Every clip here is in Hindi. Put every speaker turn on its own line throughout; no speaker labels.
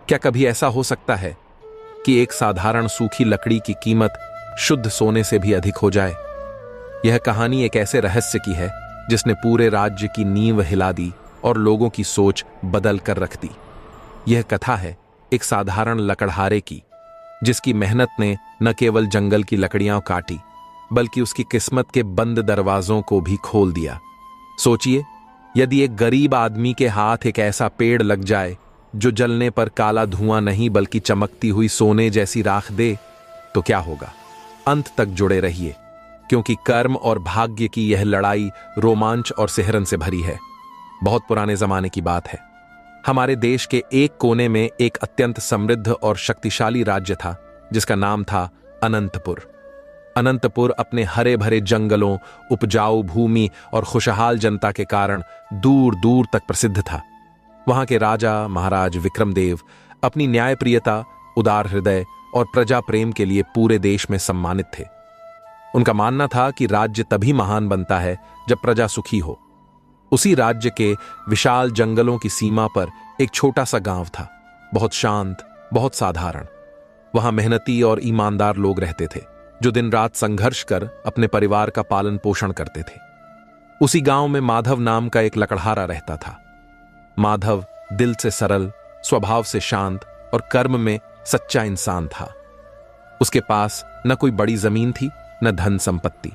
क्या कभी ऐसा हो सकता है कि एक साधारण सूखी लकड़ी की कीमत शुद्ध सोने से भी अधिक हो जाए? यह कहानी एक ऐसे रहस्य की है जिसने पूरे राज्य की नींव हिला दी और लोगों की सोच बदल कर रख दी। यह कथा है एक साधारण लकड़हारे की, जिसकी मेहनत ने न केवल जंगल की लकड़ियां काटी, बल्कि उसकी किस्मत के बंद दरवाजों को भी खोल दिया। सोचिए, यदि एक गरीब आदमी के हाथ एक ऐसा पेड़ लग जाए जो जलने पर काला धुआं नहीं बल्कि चमकती हुई सोने जैसी राख दे, तो क्या होगा? अंत तक जुड़े रहिए, क्योंकि कर्म और भाग्य की यह लड़ाई रोमांच और सिहरन से भरी है। बहुत पुराने जमाने की बात है। हमारे देश के एक कोने में एक अत्यंत समृद्ध और शक्तिशाली राज्य था जिसका नाम था अनंतपुर। अनंतपुर अपने हरे भरे जंगलों, उपजाऊ भूमि और खुशहाल जनता के कारण दूर दूर तक प्रसिद्ध था। वहां के राजा महाराज विक्रमदेव अपनी न्यायप्रियता, उदार हृदय और प्रजा प्रेम के लिए पूरे देश में सम्मानित थे। उनका मानना था कि राज्य तभी महान बनता है जब प्रजा सुखी हो। उसी राज्य के विशाल जंगलों की सीमा पर एक छोटा सा गांव था, बहुत शांत, बहुत साधारण। वहां मेहनती और ईमानदार लोग रहते थे जो दिन रात संघर्ष कर अपने परिवार का पालन पोषण करते थे। उसी गांव में माधव नाम का एक लकड़हारा रहता था। माधव दिल से सरल, स्वभाव से शांत और कर्म में सच्चा इंसान था। उसके पास न कोई बड़ी जमीन थी, न धन संपत्ति,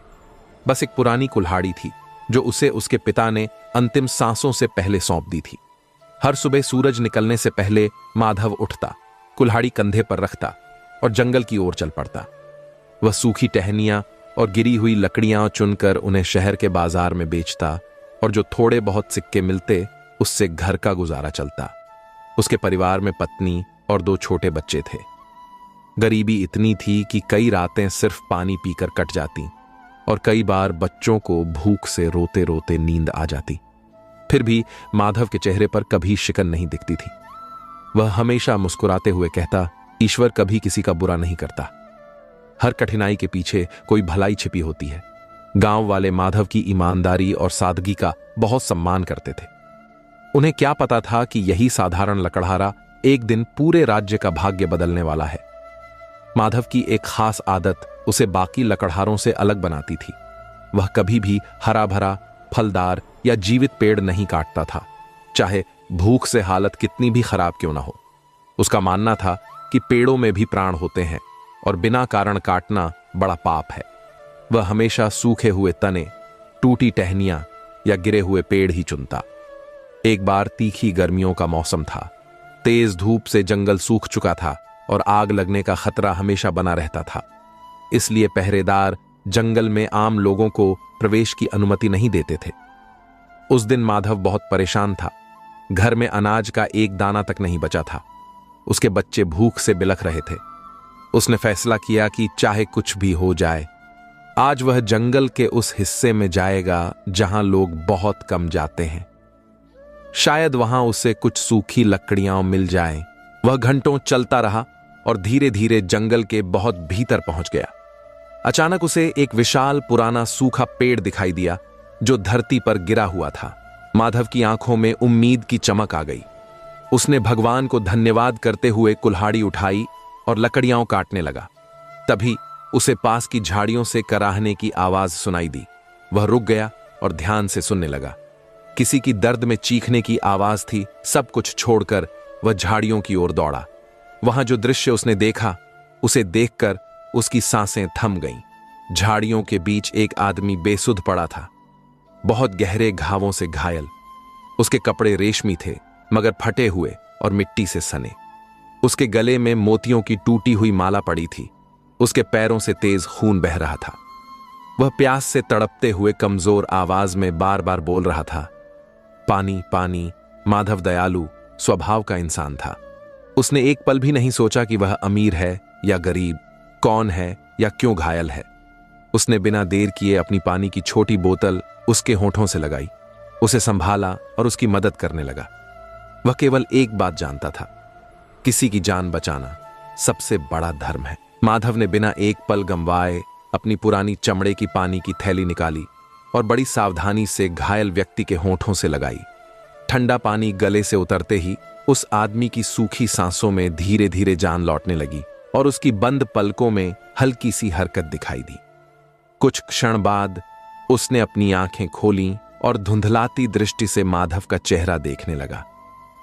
बस एक पुरानी कुल्हाड़ी थी जो उसे उसके पिता ने अंतिम सांसों से पहले सौंप दी थी। हर सुबह सूरज निकलने से पहले माधव उठता, कुल्हाड़ी कंधे पर रखता और जंगल की ओर चल पड़ता। वह सूखी टहनियां और गिरी हुई लकड़ियां चुनकर उन्हें शहर के बाजार में बेचता और जो थोड़े बहुत सिक्के मिलते उससे घर का गुजारा चलता। उसके परिवार में पत्नी और 2 छोटे बच्चे थे। गरीबी इतनी थी कि कई रातें सिर्फ पानी पीकर कट जाती और कई बार बच्चों को भूख से रोते रोते नींद आ जाती। फिर भी माधव के चेहरे पर कभी शिकन नहीं दिखती थी। वह हमेशा मुस्कुराते हुए कहता, ईश्वर कभी किसी का बुरा नहीं करता। हर कठिनाई के पीछे कोई भलाई छिपी होती है। गांव वाले माधव की ईमानदारी और सादगी का बहुत सम्मान करते थे। उन्हें क्या पता था कि यही साधारण लकड़हारा एक दिन पूरे राज्य का भाग्य बदलने वाला है। माधव की एक खास आदत उसे बाकी लकड़हारों से अलग बनाती थी। वह कभी भी हरा भरा, फलदार या जीवित पेड़ नहीं काटता था, चाहे भूख से हालत कितनी भी खराब क्यों ना हो। उसका मानना था कि पेड़ों में भी प्राण होते हैं और बिना कारण काटना बड़ा पाप है। वह हमेशा सूखे हुए तने, टूटी टहनियां या गिरे हुए पेड़ ही चुनता। एक बार तीखी गर्मियों का मौसम था। तेज धूप से जंगल सूख चुका था और आग लगने का खतरा हमेशा बना रहता था। इसलिए पहरेदार जंगल में आम लोगों को प्रवेश की अनुमति नहीं देते थे। उस दिन माधव बहुत परेशान था। घर में अनाज का एक दाना तक नहीं बचा था। उसके बच्चे भूख से बिलख रहे थे। उसने फैसला किया कि चाहे कुछ भी हो जाए, आज वह जंगल के उस हिस्से में जाएगा जहां लोग बहुत कम जाते हैं। शायद वहां उसे कुछ सूखी लकड़ियां मिल जाएं। वह घंटों चलता रहा और धीरे धीरे जंगल के बहुत भीतर पहुंच गया। अचानक उसे एक विशाल पुराना सूखा पेड़ दिखाई दिया जो धरती पर गिरा हुआ था। माधव की आंखों में उम्मीद की चमक आ गई। उसने भगवान को धन्यवाद करते हुए कुल्हाड़ी उठाई और लकड़ियां काटने लगा। तभी उसे पास की झाड़ियों से कराहने की आवाज सुनाई दी। वह रुक गया और ध्यान से सुनने लगा। किसी की दर्द में चीखने की आवाज थी। सब कुछ छोड़कर वह झाड़ियों की ओर दौड़ा। वहां जो दृश्य उसने देखा, उसे देखकर उसकी सांसें थम गईं। झाड़ियों के बीच एक आदमी बेसुध पड़ा था, बहुत गहरे घावों से घायल। उसके कपड़े रेशमी थे मगर फटे हुए और मिट्टी से सने। उसके गले में मोतियों की टूटी हुई माला पड़ी थी। उसके पैरों से तेज खून बह रहा था। वह प्यास से तड़पते हुए कमजोर आवाज में बार बार बोल रहा था, पानी पानी। माधव दयालु स्वभाव का इंसान था। उसने एक पल भी नहीं सोचा कि वह अमीर है या गरीब, कौन है या क्यों घायल है। उसने बिना देर किए अपनी पानी की छोटी बोतल उसके होठों से लगाई, उसे संभाला और उसकी मदद करने लगा। वह केवल एक बात जानता था, किसी की जान बचाना सबसे बड़ा धर्म है। माधव ने बिना एक पल गंवाए अपनी पुरानी चमड़े की पानी की थैली निकाली और बड़ी सावधानी से घायल व्यक्ति के होठों से लगाई। ठंडा पानी गले से उतरते ही उस आदमी की सूखी सांसों में धीरे धीरे जान लौटने लगी और उसकी बंद पलकों में हल्की सी हरकत दिखाई दी। कुछ क्षण बाद उसने अपनी आंखें खोलीं और धुंधलाती दृष्टि से माधव का चेहरा देखने लगा,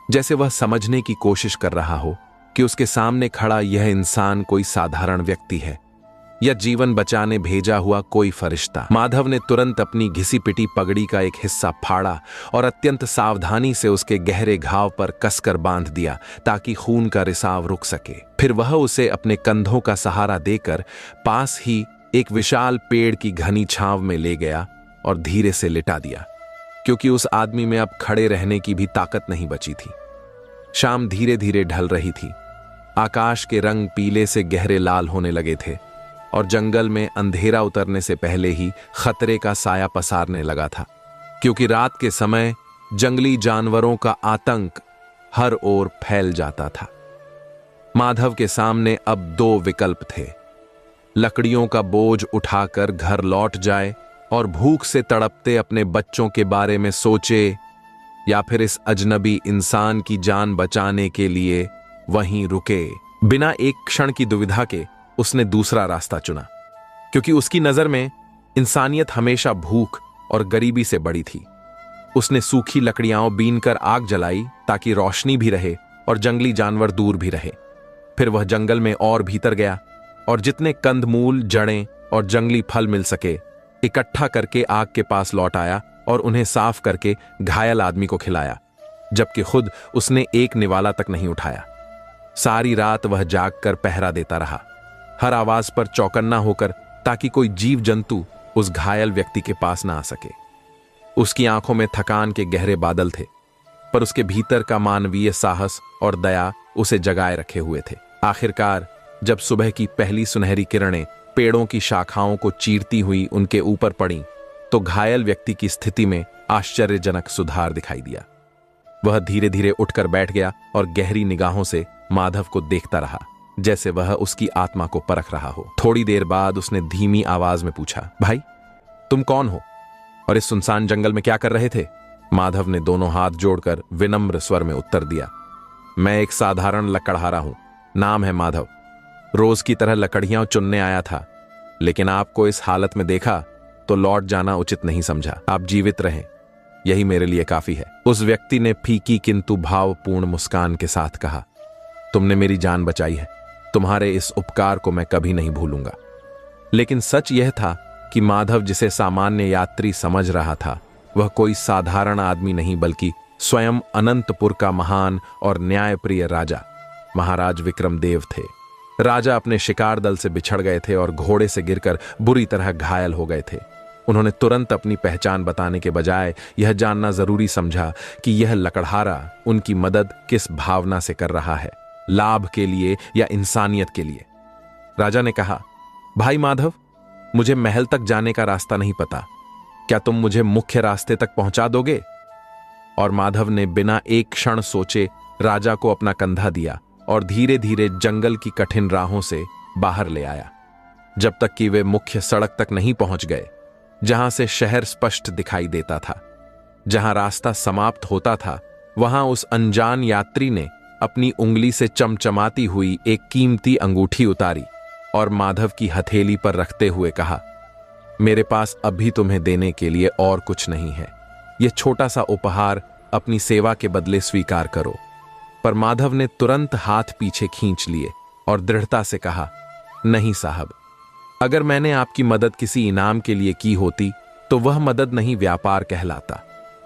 जैसे वह समझने की कोशिश कर रहा हो कि उसके सामने खड़ा यह इंसान कोई साधारण व्यक्ति है या जीवन बचाने भेजा हुआ कोई फरिश्ता। माधव ने तुरंत अपनी घिसी पिटी पगड़ी का एक हिस्सा फाड़ा और अत्यंत सावधानी से उसके गहरे घाव पर कसकर बांध दिया ताकि खून का रिसाव रुक सके। फिर वह उसे अपने कंधों का सहारा देकर पास ही एक विशाल पेड़ की घनी छांव में ले गया और धीरे से लिटा दिया, क्योंकि उस आदमी में अब खड़े रहने की भी ताकत नहीं बची थी। शाम धीरे धीरे ढल रही थी। आकाश के रंग पीले से गहरे लाल होने लगे थे और जंगल में अंधेरा उतरने से पहले ही खतरे का साया पसारने लगा था, क्योंकि रात के समय जंगली जानवरों का आतंक हर ओर फैल जाता था। माधव के सामने अब दो विकल्प थे, लकड़ियों का बोझ उठाकर घर लौट जाए और भूख से तड़पते अपने बच्चों के बारे में सोचे, या फिर इस अजनबी इंसान की जान बचाने के लिए वहीं रुके। बिना एक क्षण की दुविधा के उसने दूसरा रास्ता चुना, क्योंकि उसकी नजर में इंसानियत हमेशा भूख और गरीबी से बड़ी थी। उसने सूखी लकड़ियां बीनकर आग जलाई ताकि रोशनी भी रहे और जंगली जानवर दूर भी रहे। फिर वह जंगल में और भीतर गया और जितने कंदमूल, जड़ें और जंगली फल मिल सके इकट्ठा करके आग के पास लौट आया और उन्हें साफ करके घायल आदमी को खिलाया, जबकि खुद उसने एक निवाला तक नहीं उठाया। सारी रात वह जागकर पहरा देता रहा, हर आवाज पर चौकन्ना होकर, ताकि कोई जीव जंतु उस घायल व्यक्ति के पास ना आ सके। उसकी आंखों में थकान के गहरे बादल थे, पर उसके भीतर का मानवीय साहस और दया उसे जगाए रखे हुए थे। आखिरकार जब सुबह की पहली सुनहरी किरणें पेड़ों की शाखाओं को चीरती हुई उनके ऊपर पड़ीं, तो घायल व्यक्ति की स्थिति में आश्चर्यजनक सुधार दिखाई दिया। वह धीरे धीरे उठकर बैठ गया और गहरी निगाहों से माधव को देखता रहा, जैसे वह उसकी आत्मा को परख रहा हो। थोड़ी देर बाद उसने धीमी आवाज में पूछा, भाई तुम कौन हो और इस सुनसान जंगल में क्या कर रहे थे? माधव ने दोनों हाथ जोड़कर विनम्र स्वर में उत्तर दिया, मैं एक साधारण लकड़हारा हूं, नाम है माधव। रोज की तरह लकड़ियां चुनने आया था, लेकिन आपको इस हालत में देखा तो लौट जाना उचित नहीं समझा। आप जीवित रहें, यही मेरे लिए काफी है। उस व्यक्ति ने फीकी किंतु भावपूर्ण मुस्कान के साथ कहा, तुमने मेरी जान बचाई है, तुम्हारे इस उपकार को मैं कभी नहीं भूलूंगा। लेकिन सच यह था कि माधव जिसे सामान्य यात्री समझ रहा था, वह कोई साधारण आदमी नहीं, बल्कि स्वयं अनंतपुर का महान और न्यायप्रिय राजा महाराज विक्रमदेव थे। राजा अपने शिकार दल से बिछड़ गए थे और घोड़े से गिरकर बुरी तरह घायल हो गए थे। उन्होंने तुरंत अपनी पहचान बताने के बजाय यह जानना जरूरी समझा कि यह लकड़हारा उनकी मदद किस भावना से कर रहा है, लाभ के लिए या इंसानियत के लिए। राजा ने कहा, भाई माधव, मुझे महल तक जाने का रास्ता नहीं पता, क्या तुम मुझे मुख्य रास्ते तक पहुंचा दोगे? और माधव ने बिना एक क्षण सोचे राजा को अपना कंधा दिया और धीरे धीरे जंगल की कठिन राहों से बाहर ले आया, जब तक कि वे मुख्य सड़क तक नहीं पहुंच गए, जहां से शहर स्पष्ट दिखाई देता था। जहां रास्ता समाप्त होता था, वहां उस अनजान यात्री ने अपनी उंगली से चमचमाती हुई एक कीमती अंगूठी उतारी और माधव की हथेली पर रखते हुए कहा, मेरे पास अभी तुम्हें देने के लिए और कुछ नहीं है, यह छोटा सा उपहार अपनी सेवा के बदले स्वीकार करो। पर माधव ने तुरंत हाथ पीछे खींच लिए और दृढ़ता से कहा, नहीं साहब, अगर मैंने आपकी मदद किसी इनाम के लिए की होती तो वह मदद नहीं, व्यापार कहलाता।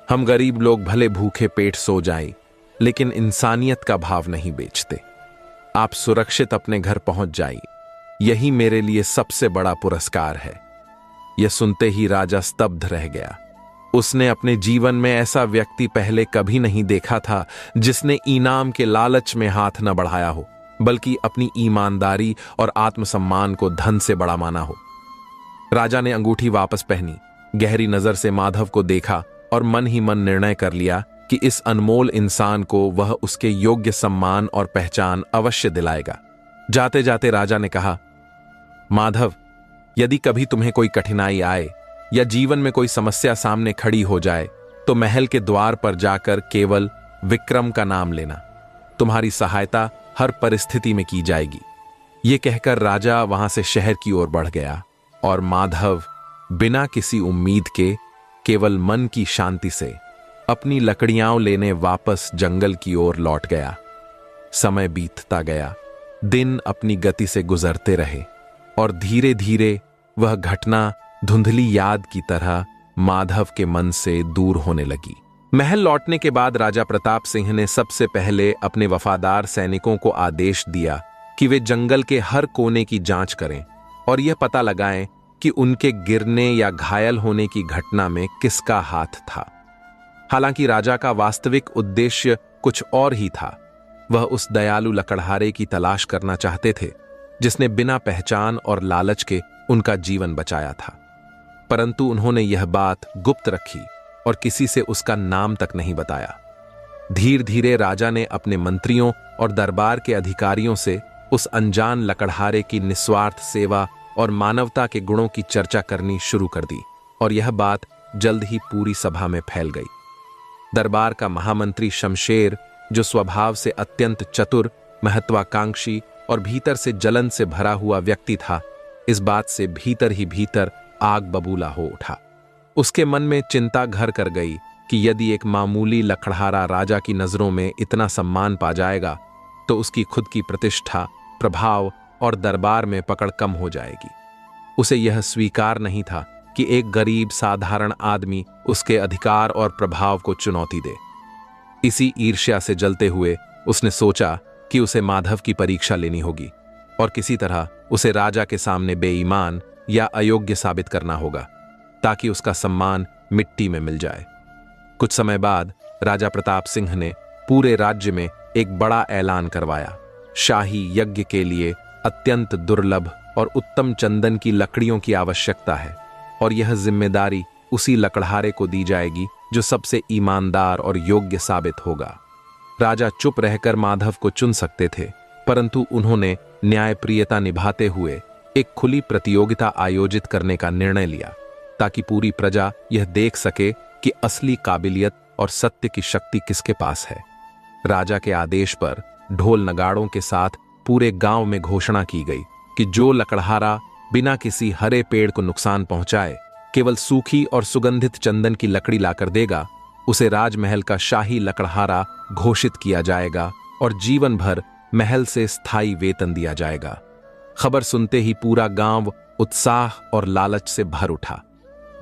हम गरीब लोग भले भूखे पेट सो जाएं, लेकिन इंसानियत का भाव नहीं बेचते। आप सुरक्षित अपने घर पहुंच जाइए, यही मेरे लिए सबसे बड़ा पुरस्कार है। यह सुनते ही राजा स्तब्ध रह गया। उसने अपने जीवन में ऐसा व्यक्ति पहले कभी नहीं देखा था जिसने इनाम के लालच में हाथ न बढ़ाया हो, बल्कि अपनी ईमानदारी और आत्मसम्मान को धन से बड़ा माना हो। राजा ने अंगूठी वापस पहनी, गहरी नजर से माधव को देखा और मन ही मन निर्णय कर लिया कि इस अनमोल इंसान को वह उसके योग्य सम्मान और पहचान अवश्य दिलाएगा। जाते जाते राजा ने कहा, माधव, यदि कभी तुम्हें कोई कठिनाई आए या जीवन में कोई समस्या सामने खड़ी हो जाए, तो महल के द्वार पर जाकर केवल विक्रम का नाम लेना। तुम्हारी सहायता हर परिस्थिति में की जाएगी। ये कहकर राजा वहां से शहर की ओर बढ़ गया और माधव बिना किसी उम्मीद के, केवल मन की शांति से अपनी लकड़ियां लेने वापस जंगल की ओर लौट गया। समय बीतता गया, दिन अपनी गति से गुजरते रहे और धीरे धीरे वह घटना धुंधली याद की तरह माधव के मन से दूर होने लगी। महल लौटने के बाद राजा प्रताप सिंह ने सबसे पहले अपने वफादार सैनिकों को आदेश दिया कि वे जंगल के हर कोने की जांच करें और यह पता लगाएं कि उनके गिरने या घायल होने की घटना में किसका हाथ था। हालांकि राजा का वास्तविक उद्देश्य कुछ और ही था। वह उस दयालु लकड़हारे की तलाश करना चाहते थे जिसने बिना पहचान और लालच के उनका जीवन बचाया था। परंतु उन्होंने यह बात गुप्त रखी और किसी से उसका नाम तक नहीं बताया। धीरे धीरे राजा ने अपने मंत्रियों और दरबार के अधिकारियों से उस अनजान लकड़हारे की निस्वार्थ सेवा और मानवता के गुणों की चर्चा करनी शुरू कर दी और यह बात जल्द ही पूरी सभा में फैल गई। दरबार का महामंत्री शमशेर, जो स्वभाव से अत्यंत चतुर, महत्वाकांक्षी और भीतर से जलन से भरा हुआ व्यक्ति था, इस बात से भीतर ही भीतर आग बबूला हो उठा। उसके मन में चिंता घर कर गई कि यदि एक मामूली लकड़हारा राजा की नजरों में इतना सम्मान पा जाएगा तो उसकी खुद की प्रतिष्ठा, प्रभाव और दरबार में पकड़ कम हो जाएगी। उसे यह स्वीकार नहीं था कि एक गरीब साधारण आदमी उसके अधिकार और प्रभाव को चुनौती दे। इसी ईर्ष्या से जलते हुए उसने सोचा कि उसे माधव की परीक्षा लेनी होगी और किसी तरह उसे राजा के सामने बेईमान या अयोग्य साबित करना होगा ताकि उसका सम्मान मिट्टी में मिल जाए। कुछ समय बाद राजा प्रताप सिंह ने पूरे राज्य में एक बड़ा ऐलान करवाया। शाही यज्ञ के लिए अत्यंत दुर्लभ और उत्तम चंदन की लकड़ियों की आवश्यकता है और यह जिम्मेदारी उसी लकड़हारे को दी जाएगी जो सबसे ईमानदार और योग्य साबित होगा। राजा चुप रहकर माधव को चुन सकते थे, परंतु उन्होंने न्यायप्रियता निभाते हुए एक खुली प्रतियोगिता आयोजित करने का निर्णय लिया ताकि पूरी प्रजा यह देख सके कि असली काबिलियत और सत्य की शक्ति किसके पास है। राजा के आदेश पर ढोल नगाड़ों के साथ पूरे गांव में घोषणा की गई कि जो लकड़हारा बिना किसी हरे पेड़ को नुकसान पहुंचाए केवल सूखी और सुगंधित चंदन की लकड़ी लाकर देगा, उसे राजमहल का शाही लकड़हारा घोषित किया जाएगा और जीवन भर महल से स्थायी वेतन दिया जाएगा। खबर सुनते ही पूरा गांव उत्साह और लालच से भर उठा।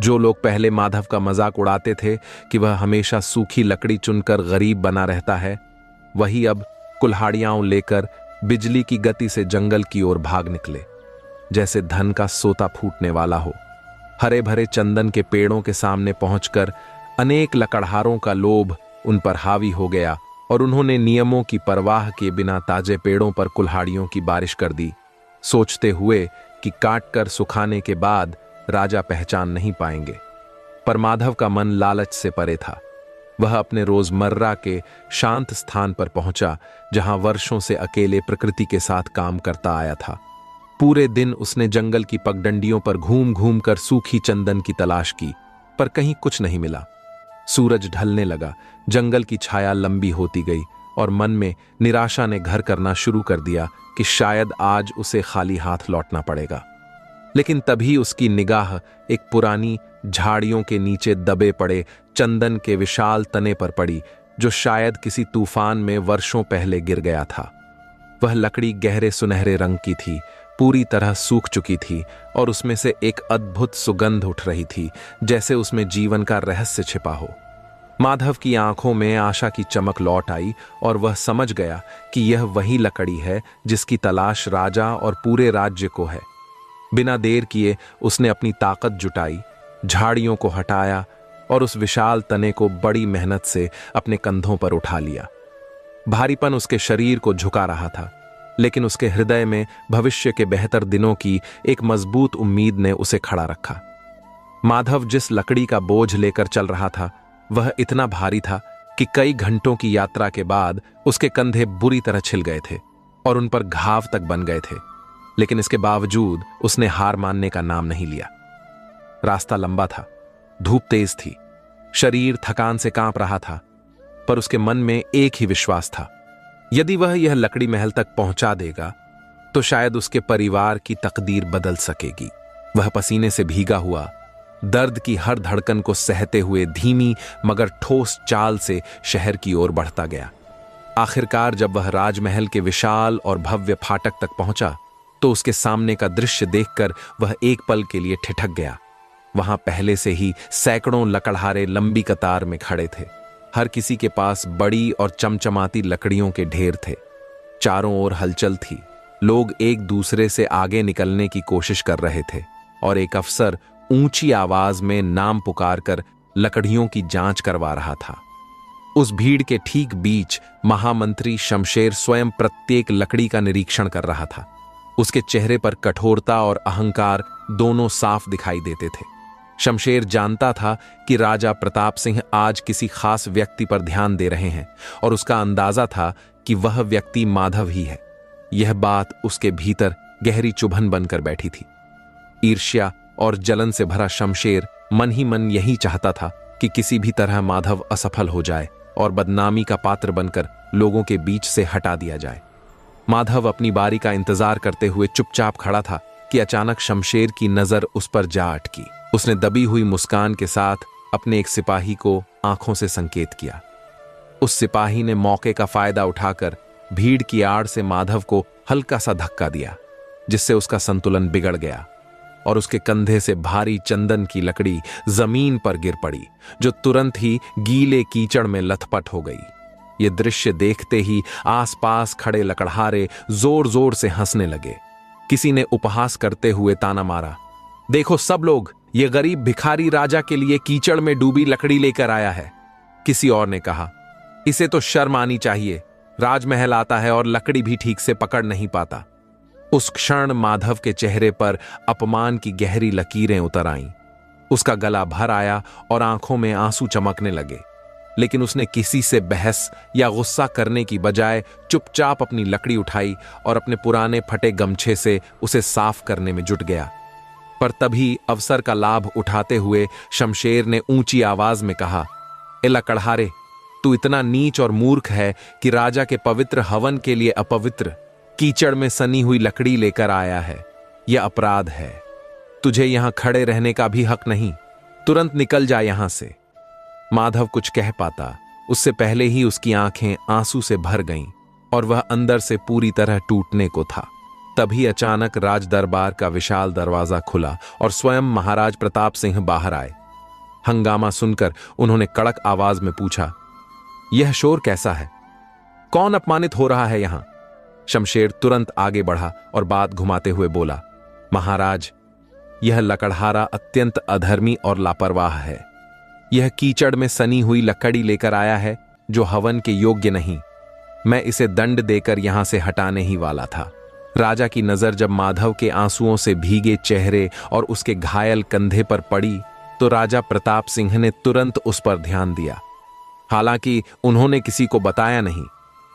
जो लोग पहले माधव का मजाक उड़ाते थे कि वह हमेशा सूखी लकड़ी चुनकर गरीब बना रहता है, वही अब कुल्हाड़ियां लेकर बिजली की गति से जंगल की ओर भाग निकले, जैसे धन का सोता फूटने वाला हो। हरे भरे चंदन के पेड़ों के सामने पहुंचकर अनेक लकड़हारों का लोभ उन पर हावी हो गया और उन्होंने नियमों की परवाह किए बिना ताजे पेड़ों पर कुल्हाड़ियों की बारिश कर दी, सोचते हुए कि काटकर सुखाने के बाद राजा पहचान नहीं पाएंगे। पर माधव का मन लालच से परे था। वह अपने रोजमर्रा के शांत स्थान पर पहुंचा जहां वर्षों से अकेले प्रकृति के साथ काम करता आया था। पूरे दिन उसने जंगल की पगडंडियों पर घूम घूम कर सूखी चंदन की तलाश की, पर कहीं कुछ नहीं मिला। सूरज ढलने लगा, जंगल की छाया लंबी होती गई और मन में निराशा ने घर करना शुरू कर दिया कि शायद आज उसे खाली हाथ लौटना पड़ेगा। लेकिन तभी उसकी निगाह एक पुरानी झाड़ियों के नीचे दबे पड़े चंदन के विशाल तने पर पड़ी, जो शायद किसी तूफान में वर्षों पहले गिर गया था। वह लकड़ी गहरे सुनहरे रंग की थी, पूरी तरह सूख चुकी थी और उसमें से एक अद्भुत सुगंध उठ रही थी, जैसे उसमें जीवन का रहस्य छिपा हो। माधव की आंखों में आशा की चमक लौट आई और वह समझ गया कि यह वही लकड़ी है जिसकी तलाश राजा और पूरे राज्य को है। बिना देर किए उसने अपनी ताकत जुटाई, झाड़ियों को हटाया और उस विशाल तने को बड़ी मेहनत से अपने कंधों पर उठा लिया। भारीपन उसके शरीर को झुका रहा था, लेकिन उसके हृदय में भविष्य के बेहतर दिनों की एक मजबूत उम्मीद ने उसे खड़ा रखा। माधव जिस लकड़ी का बोझ लेकर चल रहा था वह इतना भारी था कि कई घंटों की यात्रा के बाद उसके कंधे बुरी तरह छिल गए थे और उन पर घाव तक बन गए थे, लेकिन इसके बावजूद उसने हार मानने का नाम नहीं लिया। रास्ता लंबा था, धूप तेज थी, शरीर थकान से कांप रहा था, पर उसके मन में एक ही विश्वास था यदि वह यह लकड़ी महल तक पहुंचा देगा तो शायद उसके परिवार की तकदीर बदल सकेगी। वह पसीने से भीगा हुआ, दर्द की हर धड़कन को सहते हुए धीमी मगर ठोस चाल से शहर की ओर बढ़ता गया। आखिरकार जब वह राजमहल के विशाल और भव्य फाटक तक पहुंचा तो उसके सामने का दृश्य देखकर वह एक पल के लिए ठिठक गया। वहां पहले से ही सैकड़ों लकड़हारे लंबी कतार में खड़े थे। हर किसी के पास बड़ी और चमचमाती लकड़ियों के ढेर थे। चारों ओर हलचल थी। लोग एक दूसरे से आगे निकलने की कोशिश कर रहे थे और एक अफसर ऊंची आवाज में नाम पुकार कर लकड़ियों की जांच करवा रहा था। उस भीड़ के ठीक बीच महामंत्री शमशेर स्वयं प्रत्येक लकड़ी का निरीक्षण कर रहा था। उसके चेहरे पर कठोरता और अहंकार दोनों साफ दिखाई देते थे। शमशेर जानता था कि राजा प्रताप सिंह आज किसी खास व्यक्ति पर ध्यान दे रहे हैं और उसका अंदाजा था कि वह व्यक्ति माधव ही है। यह बात उसके भीतर गहरी चुभन बनकर बैठी थी। ईर्ष्या और जलन से भरा शमशेर मन ही मन यही चाहता था कि किसी भी तरह माधव असफल हो जाए और बदनामी का पात्र बनकर लोगों के बीच से हटा दिया जाए। माधव अपनी बारी का इंतजार करते हुए चुपचाप खड़ा था कि अचानक शमशेर की नजर उस पर जा अटकी। उसने दबी हुई मुस्कान के साथ अपने एक सिपाही को आंखों से संकेत किया। उस सिपाही ने मौके का फायदा उठाकर भीड़ की आड़ से माधव को हल्का सा धक्का दिया, जिससे उसका संतुलन बिगड़ गया और उसके कंधे से भारी चंदन की लकड़ी जमीन पर गिर पड़ी, जो तुरंत ही गीले कीचड़ में लथपथ हो गई। ये दृश्य देखते ही आसपास खड़े लकड़हारे जोर जोर से हंसने लगे। किसी ने उपहास करते हुए ताना मारा, देखो सब लोग, ये गरीब भिखारी राजा के लिए कीचड़ में डूबी लकड़ी लेकर आया है। किसी और ने कहा, इसे तो शर्म आनी चाहिए, राजमहल आता है और लकड़ी भी ठीक से पकड़ नहीं पाता। उस क्षण माधव के चेहरे पर अपमान की गहरी लकीरें उतर आईं। उसका गला भर आया और आंखों में आंसू चमकने लगे, लेकिन उसने किसी से बहस या गुस्सा करने की बजाय चुपचाप अपनी लकड़ी उठाई और अपने पुराने फटे गमछे से उसे साफ करने में जुट गया। पर तभी अवसर का लाभ उठाते हुए शमशेर ने ऊंची आवाज में कहा, ए लकड़हारे, तू इतना नीच और मूर्ख है कि राजा के पवित्र हवन के लिए अपवित्र कीचड़ में सनी हुई लकड़ी लेकर आया है। यह अपराध है। तुझे यहां खड़े रहने का भी हक नहीं। तुरंत निकल जा यहां से। माधव कुछ कह पाता उससे पहले ही उसकी आंखें आंसू से भर गईं और वह अंदर से पूरी तरह टूटने को था। तभी अचानक राज दरबार का विशाल दरवाजा खुला और स्वयं महाराज प्रताप सिंह बाहर आए। हंगामा सुनकर उन्होंने कड़क आवाज में पूछा, यह शोर कैसा है? कौन अपमानित हो रहा है यहां? शमशेर तुरंत आगे बढ़ा और बात घुमाते हुए बोला, महाराज, यह लकड़हारा अत्यंत अधर्मी और लापरवाह है। यह कीचड़ में सनी हुई लकड़ी लेकर आया है जो हवन के योग्य नहीं। मैं इसे दंड देकर यहां से हटाने ही वाला था। राजा की नजर जब माधव के आंसुओं से भीगे चेहरे और उसके घायल कंधे पर पड़ी तो राजा प्रताप सिंह ने तुरंत उस पर ध्यान दिया। हालांकि उन्होंने किसी को बताया नहीं,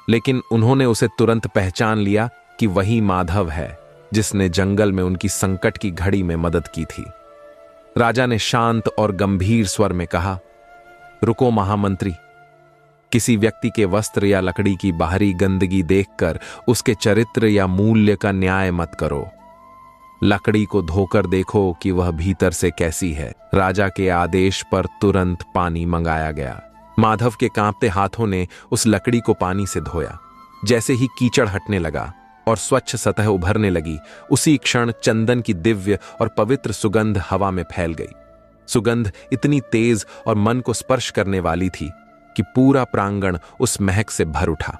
लेकिन उन्होंने उसे तुरंत पहचान लिया कि वही माधव है जिसने जंगल में उनकी संकट की घड़ी में मदद की थी। राजा ने शांत और गंभीर स्वर में कहा, रुको महामंत्री, किसी व्यक्ति के वस्त्र या लकड़ी की बाहरी गंदगी देखकर उसके चरित्र या मूल्य का न्याय मत करो। लकड़ी को धोकर देखो कि वह भीतर से कैसी है। राजा के आदेश पर तुरंत पानी मंगाया गया। माधव के कांपते हाथों ने उस लकड़ी को पानी से धोया। जैसे ही कीचड़ हटने लगा और स्वच्छ सतह उभरने लगी, उसी क्षण चंदन की दिव्य और पवित्र सुगंध हवा में फैल गई। सुगंध इतनी तेज और मन को स्पर्श करने वाली थी कि पूरा प्रांगण उस महक से भर उठा।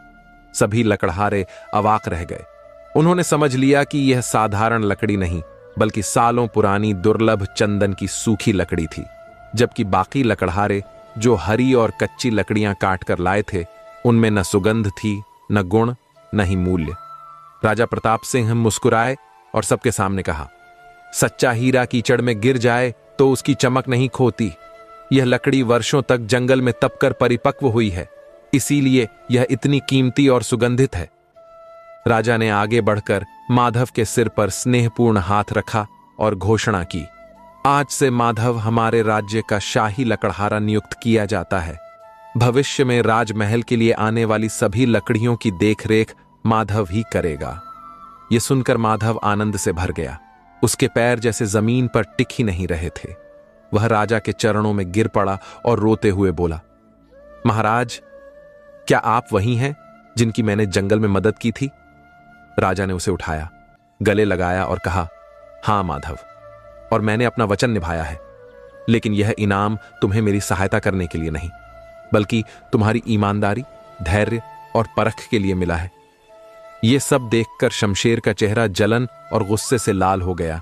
सभी लकड़हारे अवाक रह गए। उन्होंने समझ लिया कि यह साधारण लकड़ी नहीं, बल्कि सालों पुरानी दुर्लभ चंदन की सूखी लकड़ी थी। जबकि बाकी लकड़हारे जो हरी और कच्ची लकड़ियां काट कर लाए थे, उनमें न सुगंध थी, न गुण, न ही मूल्य। राजा प्रताप सिंह मुस्कुराए और सबके सामने कहा, सच्चा हीरा कीचड़ में गिर जाए तो उसकी चमक नहीं खोती। यह लकड़ी वर्षों तक जंगल में तपकर परिपक्व हुई है, इसीलिए यह इतनी कीमती और सुगंधित है। राजा ने आगे बढ़कर माधव के सिर पर स्नेहपूर्ण हाथ रखा और घोषणा की, आज से माधव हमारे राज्य का शाही लकड़हारा नियुक्त किया जाता है। भविष्य में राजमहल के लिए आने वाली सभी लकड़ियों की देखरेख माधव ही करेगा। यह सुनकर माधव आनंद से भर गया। उसके पैर जैसे जमीन पर टिक ही नहीं रहे थे। वह राजा के चरणों में गिर पड़ा और रोते हुए बोला, महाराज, क्या आप वही हैं जिनकी मैंने जंगल में मदद की थी? राजा ने उसे उठाया, गले लगाया और कहा, हां माधव, और मैंने अपना वचन निभाया है। लेकिन यह इनाम तुम्हें मेरी सहायता करने के लिए नहीं, बल्कि तुम्हारी ईमानदारी, धैर्य और परख के लिए मिला है। यह सब देखकर शमशेर का चेहरा जलन और गुस्से से लाल हो गया,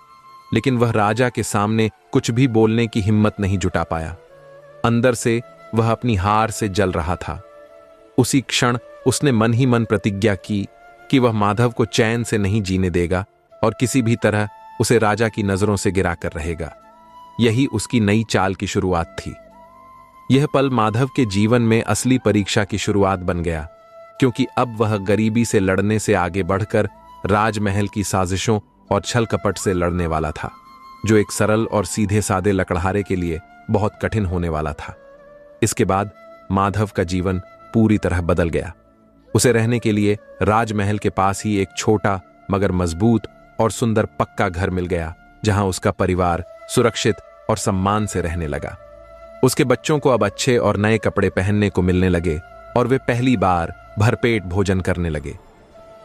लेकिन वह राजा के सामने कुछ भी बोलने की हिम्मत नहीं जुटा पाया। अंदर से वह अपनी हार से जल रहा था। उसी क्षण उसने मन ही मन प्रतिज्ञा की कि वह माधव को चैन से नहीं जीने देगा और किसी भी तरह उसे राजा की नजरों से गिराकर रहेगा। यही उसकी नई चाल की शुरुआत थी। यह पल माधव के जीवन में असली परीक्षा की शुरुआत बन गया, क्योंकि अब वह गरीबी से लड़ने से आगे बढ़कर राजमहल की साजिशों और छल कपट से लड़ने वाला था, जो एक सरल और सीधे साधे लकड़हारे के लिए बहुत कठिन होने वाला था। इसके बाद माधव का जीवन पूरी तरह बदल गया। उसे रहने के लिए राजमहल के पास ही एक छोटा मगर मजबूत और सुंदर पक्का घर मिल गया, जहां उसका परिवार सुरक्षित और सम्मान से रहने लगा। उसके बच्चों को अब अच्छे और नए कपड़े पहनने को मिलने लगे और वे पहली बार भरपेट भोजन करने लगे।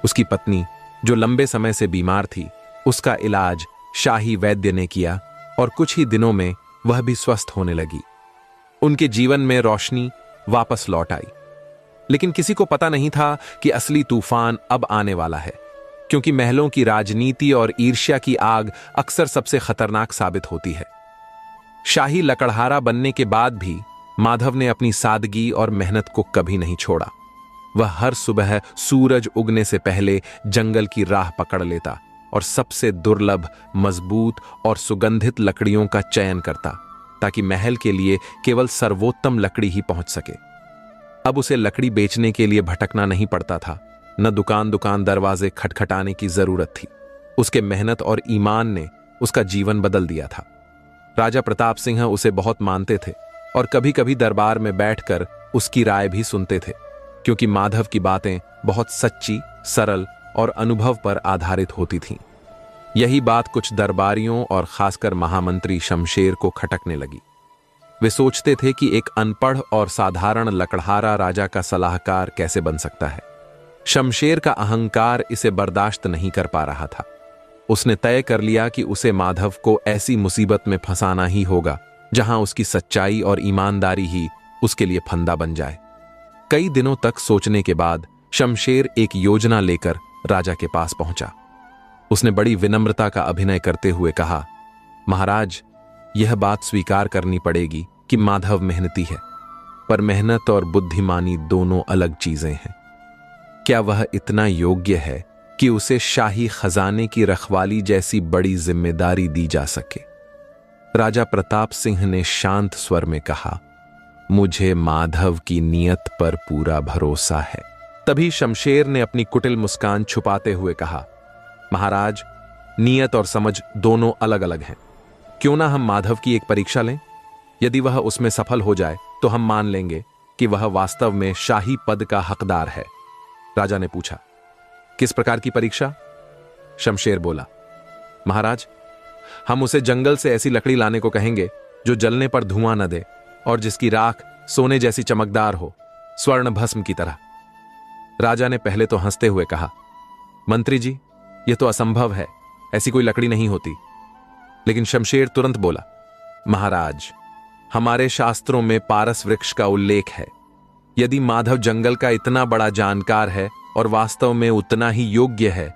उसकी पत्नी, जो लंबे समय से बीमार थी, उसका इलाज शाही वैद्य ने किया और कुछ ही दिनों में वह भी स्वस्थ होने लगी। उनके जीवन में रोशनी वापस लौट आई। लेकिन किसी को पता नहीं था कि असली तूफान अब आने वाला है, क्योंकि महलों की राजनीति और ईर्ष्या की आग अक्सर सबसे खतरनाक साबित होती है। शाही लकड़हारा बनने के बाद भी माधव ने अपनी सादगी और मेहनत को कभी नहीं छोड़ा। वह हर सुबह सूरज उगने से पहले जंगल की राह पकड़ लेता और सबसे दुर्लभ, मजबूत और सुगंधित लकड़ियों का चयन करता, ताकि महल के लिए केवल सर्वोत्तम लकड़ी ही पहुंच सके। अब उसे लकड़ी बेचने के लिए भटकना नहीं पड़ता था, न दुकान दुकान दरवाजे खटखटाने की जरूरत थी। उसके मेहनत और ईमान ने उसका जीवन बदल दिया था। राजा प्रताप सिंह उसे बहुत मानते थे और कभी कभी दरबार में बैठकर उसकी राय भी सुनते थे, क्योंकि माधव की बातें बहुत सच्ची, सरल और अनुभव पर आधारित होती थीं। यही बात कुछ दरबारियों और खासकर महामंत्री शमशेर को खटकने लगी। वे सोचते थे कि एक अनपढ़ और साधारण लकड़हारा राजा का सलाहकार कैसे बन सकता है। शमशेर का अहंकार इसे बर्दाश्त नहीं कर पा रहा था। उसने तय कर लिया कि उसे माधव को ऐसी मुसीबत में फंसाना ही होगा जहां उसकी सच्चाई और ईमानदारी ही उसके लिए फंदा बन जाए। कई दिनों तक सोचने के बाद शमशेर एक योजना लेकर राजा के पास पहुंचा। उसने बड़ी विनम्रता का अभिनय करते हुए कहा, महाराज, यह बात स्वीकार करनी पड़ेगी कि माधव मेहनती है, पर मेहनत और बुद्धिमानी दोनों अलग चीजें हैं। क्या वह इतना योग्य है कि उसे शाही खजाने की रखवाली जैसी बड़ी जिम्मेदारी दी जा सके? राजा प्रताप सिंह ने शांत स्वर में कहा, मुझे माधव की नीयत पर पूरा भरोसा है। तभी शमशेर ने अपनी कुटिल मुस्कान छुपाते हुए कहा, महाराज, नीयत और समझ दोनों अलग अलग हैं। क्यों ना हम माधव की एक परीक्षा लें? यदि वह उसमें सफल हो जाए तो हम मान लेंगे कि वह वास्तव में शाही पद का हकदार है। राजा ने पूछा, किस प्रकार की परीक्षा? शमशेर बोला, महाराज, हम उसे जंगल से ऐसी लकड़ी लाने को कहेंगे जो जलने पर धुआं न दे और जिसकी राख सोने जैसी चमकदार हो, स्वर्ण भस्म की तरह। राजा ने पहले तो हंसते हुए कहा, मंत्री जी, यह तो असंभव है, ऐसी कोई लकड़ी नहीं होती। लेकिन शमशेर तुरंत बोला, महाराज, हमारे शास्त्रों में पारस वृक्ष का उल्लेख है। यदि माधव जंगल का इतना बड़ा जानकार है और वास्तव में उतना ही योग्य है,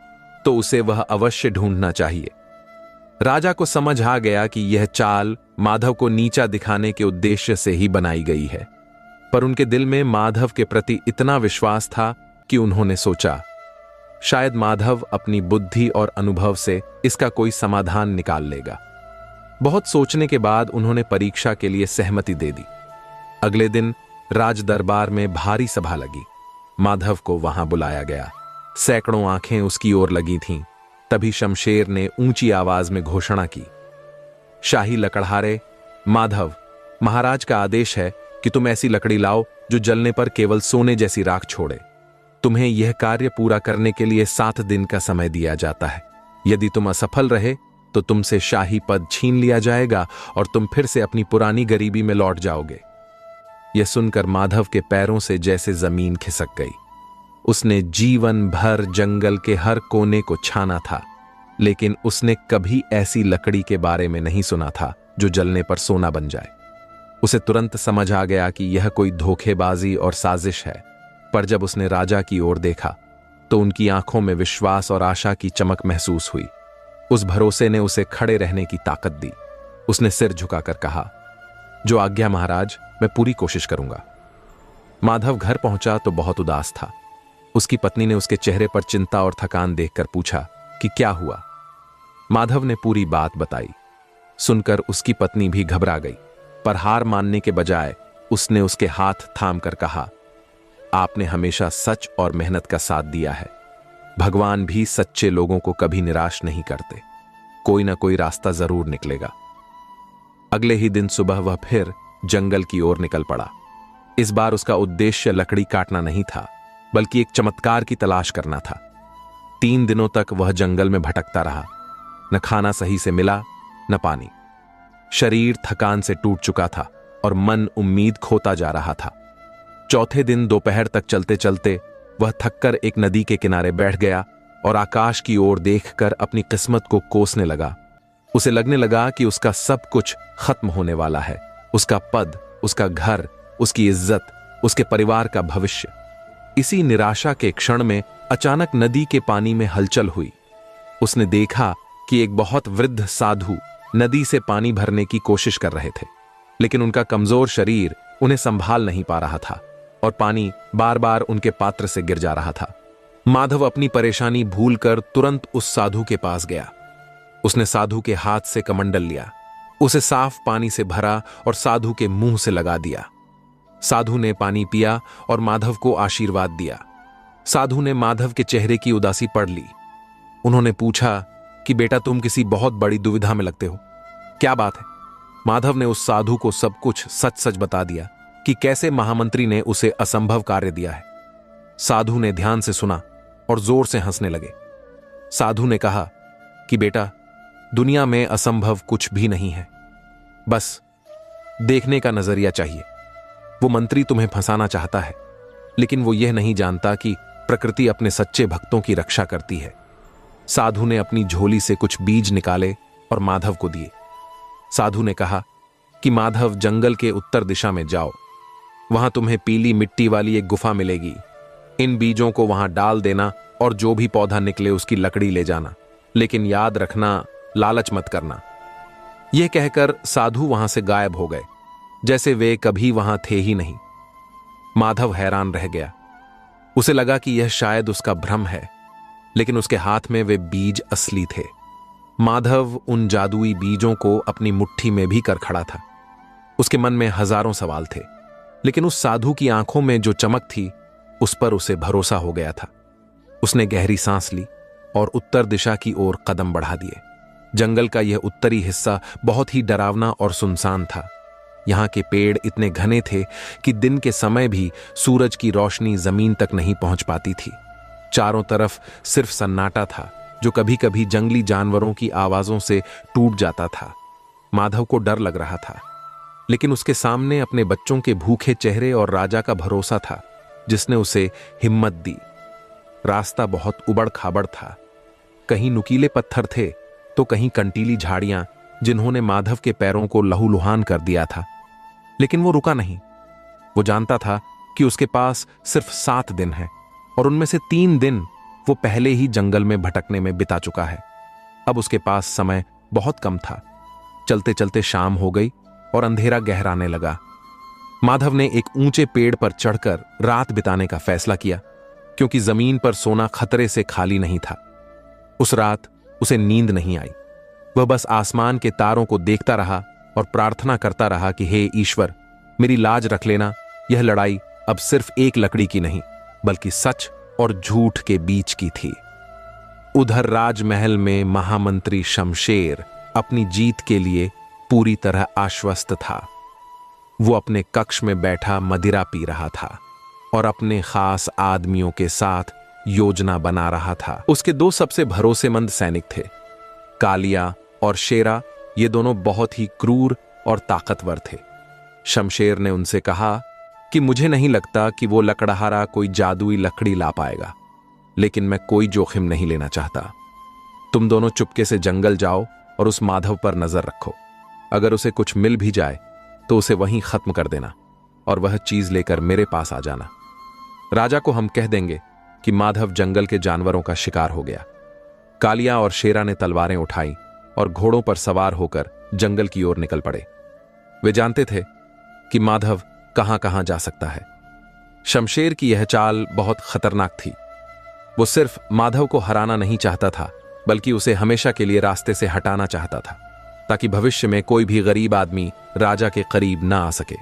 तो उसे वह अवश्य ढूंढना चाहिए। राजा को समझ आ गया कि यह चाल माधव को नीचा दिखाने के उद्देश्य से ही बनाई गई है, पर उनके दिल में माधव के प्रति इतना विश्वास था कि उन्होंने सोचा, शायद माधव अपनी बुद्धि और अनुभव से इसका कोई समाधान निकाल लेगा। बहुत सोचने के बाद उन्होंने परीक्षा के लिए सहमति दे दी। अगले दिन राज दरबार में भारी सभा लगी। माधव को वहां बुलाया गया। सैकड़ों आंखें उसकी ओर लगी थीं। तभी शमशेर ने ऊंची आवाज में घोषणा की, शाही लकड़हारे, माधव, महाराज का आदेश है कि तुम ऐसी लकड़ी लाओ जो जलने पर केवल सोने जैसी राख छोड़े। तुम्हें यह कार्य पूरा करने के लिए 7 दिन का समय दिया जाता है। यदि तुम असफल रहे तो तुमसे शाही पद छीन लिया जाएगा और तुम फिर से अपनी पुरानी गरीबी में लौट जाओगे। यह सुनकर माधव के पैरों से जैसे जमीन खिसक गई। उसने जीवन भर जंगल के हर कोने को छाना था, लेकिन उसने कभी ऐसी लकड़ी के बारे में नहीं सुना था जो जलने पर सोना बन जाए। उसे तुरंत समझ आ गया कि यह कोई धोखेबाजी और साजिश है, पर जब उसने राजा की ओर देखा तो उनकी आंखों में विश्वास और आशा की चमक महसूस हुई। उस भरोसे ने उसे खड़े रहने की ताकत दी। उसने सिर झुकाकर कहा, जो आज्ञा महाराज, मैं पूरी कोशिश करूंगा। माधव घर पहुंचा तो बहुत उदास था। उसकी पत्नी ने उसके चेहरे पर चिंता और थकान देखकर पूछा कि क्या हुआ। माधव ने पूरी बात बताई। सुनकर उसकी पत्नी भी घबरा गई, पर हार मानने के बजाय उसने उसके हाथ थामकर कहा, आपने हमेशा सच और मेहनत का साथ दिया है। भगवान भी सच्चे लोगों को कभी निराश नहीं करते। कोई ना कोई रास्ता जरूर निकलेगा। अगले ही दिन सुबह वह फिर जंगल की ओर निकल पड़ा। इस बार उसका उद्देश्य लकड़ी काटना नहीं था, बल्कि एक चमत्कार की तलाश करना था। 3 दिनों तक वह जंगल में भटकता रहा। न खाना सही से मिला, न पानी। शरीर थकान से टूट चुका था और मन उम्मीद खोता जा रहा था। चौथे दिन दोपहर तक चलते चलते वह थककर एक नदी के किनारे बैठ गया और आकाश की ओर देखकर अपनी किस्मत को कोसने लगा। उसे लगने लगा कि उसका सब कुछ खत्म होने वाला है। उसका पद, उसका घर, उसकी इज्जत, उसके परिवार का भविष्य। इसी निराशा के क्षण में अचानक नदी के पानी में हलचल हुई। उसने देखा कि एक बहुत वृद्ध साधु नदी से पानी भरने की कोशिश कर रहे थे, लेकिन उनका कमजोर शरीर उन्हें संभाल नहीं पा रहा था और पानी बार बार उनके पात्र से गिर जा रहा था। माधव अपनी परेशानी भूलकर तुरंत उस साधु के पास गया। उसने साधु के हाथ से कमंडल लिया, उसे साफ पानी से भरा और साधु के मुंह से लगा दिया। साधु ने पानी पिया और माधव को आशीर्वाद दिया। साधु ने माधव के चेहरे की उदासी पढ़ ली। उन्होंने पूछा कि बेटा, तुम किसी बहुत बड़ी दुविधा में लगते हो, क्या बात है? माधव ने उस साधु को सब कुछ सच सच बता दिया कि कैसे महामंत्री ने उसे असंभव कार्य दिया है। साधु ने ध्यान से सुना और जोर से हंसने लगे। साधु ने कहा कि बेटा, दुनिया में असंभव कुछ भी नहीं है, बस देखने का नजरिया चाहिए। वो मंत्री तुम्हें फंसाना चाहता है, लेकिन वो यह नहीं जानता कि प्रकृति अपने सच्चे भक्तों की रक्षा करती है। साधु ने अपनी झोली से कुछ बीज निकाले और माधव को दिए। साधु ने कहा कि माधव, जंगल के उत्तर दिशा में जाओ, वहां तुम्हें पीली मिट्टी वाली एक गुफा मिलेगी। इन बीजों को वहां डाल देना और जो भी पौधा निकले उसकी लकड़ी ले जाना, लेकिन याद रखना, लालच मत करना। यह कहकर साधु वहां से गायब हो गए, जैसे वे कभी वहां थे ही नहीं। माधव हैरान रह गया। उसे लगा कि यह शायद उसका भ्रम है, लेकिन उसके हाथ में वे बीज असली थे। माधव उन जादुई बीजों को अपनी मुट्ठी में भी कर खड़ा था। उसके मन में हजारों सवाल थे, लेकिन उस साधु की आंखों में जो चमक थी, उस पर उसे भरोसा हो गया था। उसने गहरी सांस ली और उत्तर दिशा की ओर कदम बढ़ा दिए। जंगल का यह उत्तरी हिस्सा बहुत ही डरावना और सुनसान था। यहाँ के पेड़ इतने घने थे कि दिन के समय भी सूरज की रोशनी जमीन तक नहीं पहुंच पाती थी। चारों तरफ सिर्फ सन्नाटा था, जो कभी कभी जंगली जानवरों की आवाजों से टूट जाता था। माधव को डर लग रहा था, लेकिन उसके सामने अपने बच्चों के भूखे चेहरे और राजा का भरोसा था, जिसने उसे हिम्मत दी। रास्ता बहुत उबड़ खाबड़ था। कहीं नुकीले पत्थर थे तो कहीं कंटीली झाड़ियां, जिन्होंने माधव के पैरों को लहूलुहान कर दिया था। लेकिन वो रुका नहीं। वो जानता था कि उसके पास सिर्फ 7 दिन है और उनमें से 3 दिन वो पहले ही जंगल में भटकने में बिता चुका है। अब उसके पास समय बहुत कम था। चलते चलते शाम हो गई और अंधेरा गहराने लगा। माधव ने एक ऊंचे पेड़ पर चढ़कर रात बिताने का फैसला किया, क्योंकि जमीन पर सोना खतरे से खाली नहीं था। उस रात उसे नींद नहीं आई। वह बस आसमान के तारों को देखता रहा और प्रार्थना करता रहा कि हे ईश्वर, मेरी लाज रख लेना। यह लड़ाई अब सिर्फ एक लकड़ी की नहीं, बल्कि सच और झूठ के बीच की थी। उधर राजमहल में महामंत्री शमशेर अपनी जीत के लिए पूरी तरह आश्वस्त था। वो अपने कक्ष में बैठा मदिरा पी रहा था और अपने खास आदमियों के साथ योजना बना रहा था। उसके दो सबसे भरोसेमंद सैनिक थे, कालिया और शेरा। ये दोनों बहुत ही क्रूर और ताकतवर थे। शमशेर ने उनसे कहा कि मुझे नहीं लगता कि वो लकड़हारा कोई जादुई लकड़ी ला पाएगा, लेकिन मैं कोई जोखिम नहीं लेना चाहता। तुम दोनों चुपके से जंगल जाओ और उस माधव पर नजर रखो। अगर उसे कुछ मिल भी जाए तो उसे वहीं खत्म कर देना और वह चीज लेकर मेरे पास आ जाना। राजा को हम कह देंगे कि माधव जंगल के जानवरों का शिकार हो गया। कालिया और शेरा ने तलवारें उठाई और घोड़ों पर सवार होकर जंगल की ओर निकल पड़े। वे जानते थे कि माधव कहां कहां जा सकता है। शमशेर की यह चाल बहुत खतरनाक थी। वो सिर्फ माधव को हराना नहीं चाहता था, बल्कि उसे हमेशा के लिए रास्ते से हटाना चाहता था, ताकि भविष्य में कोई भी गरीब आदमी राजा के करीब ना आ सके।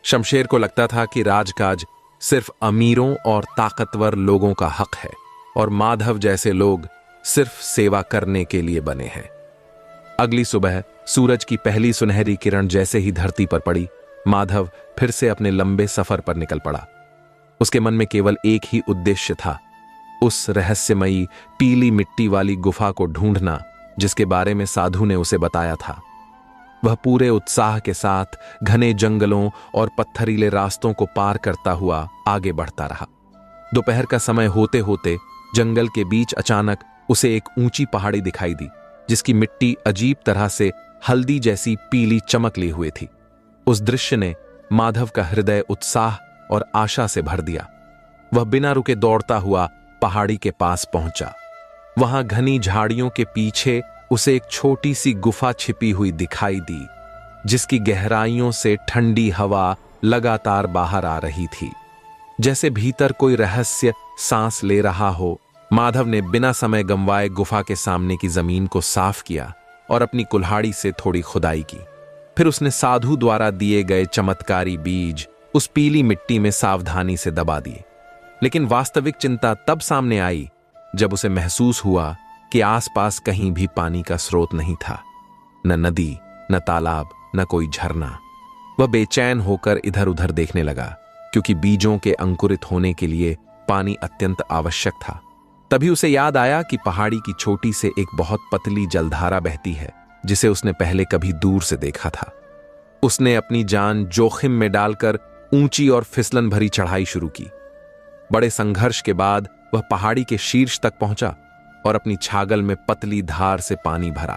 शमशेर को लगता था कि राजकाज सिर्फ अमीरों और ताकतवर लोगों का हक है और माधव जैसे लोग सिर्फ सेवा करने के लिए बने हैं। अगली सुबह सूरज की पहली सुनहरी किरण जैसे ही धरती पर पड़ी, माधव फिर से अपने लंबे सफर पर निकल पड़ा। उसके मन में केवल एक ही उद्देश्य था, उस रहस्यमयी पीली मिट्टी वाली गुफा को ढूंढना जिसके बारे में साधु ने उसे बताया था। वह पूरे उत्साह के साथ घने जंगलों और पत्थरीले रास्तों को पार करता हुआ आगे बढ़ता रहा। दोपहर का समय होते होते जंगल के बीच अचानक उसे एक ऊंची पहाड़ी दिखाई दी, जिसकी मिट्टी अजीब तरह से हल्दी जैसी पीली चमक ली हुई थी। उस दृश्य ने माधव का हृदय उत्साह और आशा से भर दिया। वह बिना रुके दौड़ता हुआ पहाड़ी के पास पहुंचा। वहां घनी झाड़ियों के पीछे उसे एक छोटी सी गुफा छिपी हुई दिखाई दी, जिसकी गहराइयों से ठंडी हवा लगातार बाहर आ रही थी, जैसे भीतर कोई रहस्य सांस ले रहा हो। माधव ने बिना समय गंवाए गुफा के सामने की जमीन को साफ किया और अपनी कुल्हाड़ी से थोड़ी खुदाई की। फिर उसने साधु द्वारा दिए गए चमत्कारी बीज उस पीली मिट्टी में सावधानी से दबा दिए। लेकिन वास्तविक चिंता तब सामने आई जब उसे महसूस हुआ कि आसपास कहीं भी पानी का स्रोत नहीं था, न नदी, न तालाब, न कोई झरना। वह बेचैन होकर इधर उधर देखने लगा, क्योंकि बीजों के अंकुरित होने के लिए पानी अत्यंत आवश्यक था। तभी उसे याद आया कि पहाड़ी की चोटी से एक बहुत पतली जलधारा बहती है, जिसे उसने पहले कभी दूर से देखा था। उसने अपनी जान जोखिम में डालकर ऊंची और फिसलन भरी चढ़ाई शुरू की। बड़े संघर्ष के बाद वह पहाड़ी के शीर्ष तक पहुंचा और अपनी छागल में पतली धार से पानी भरा।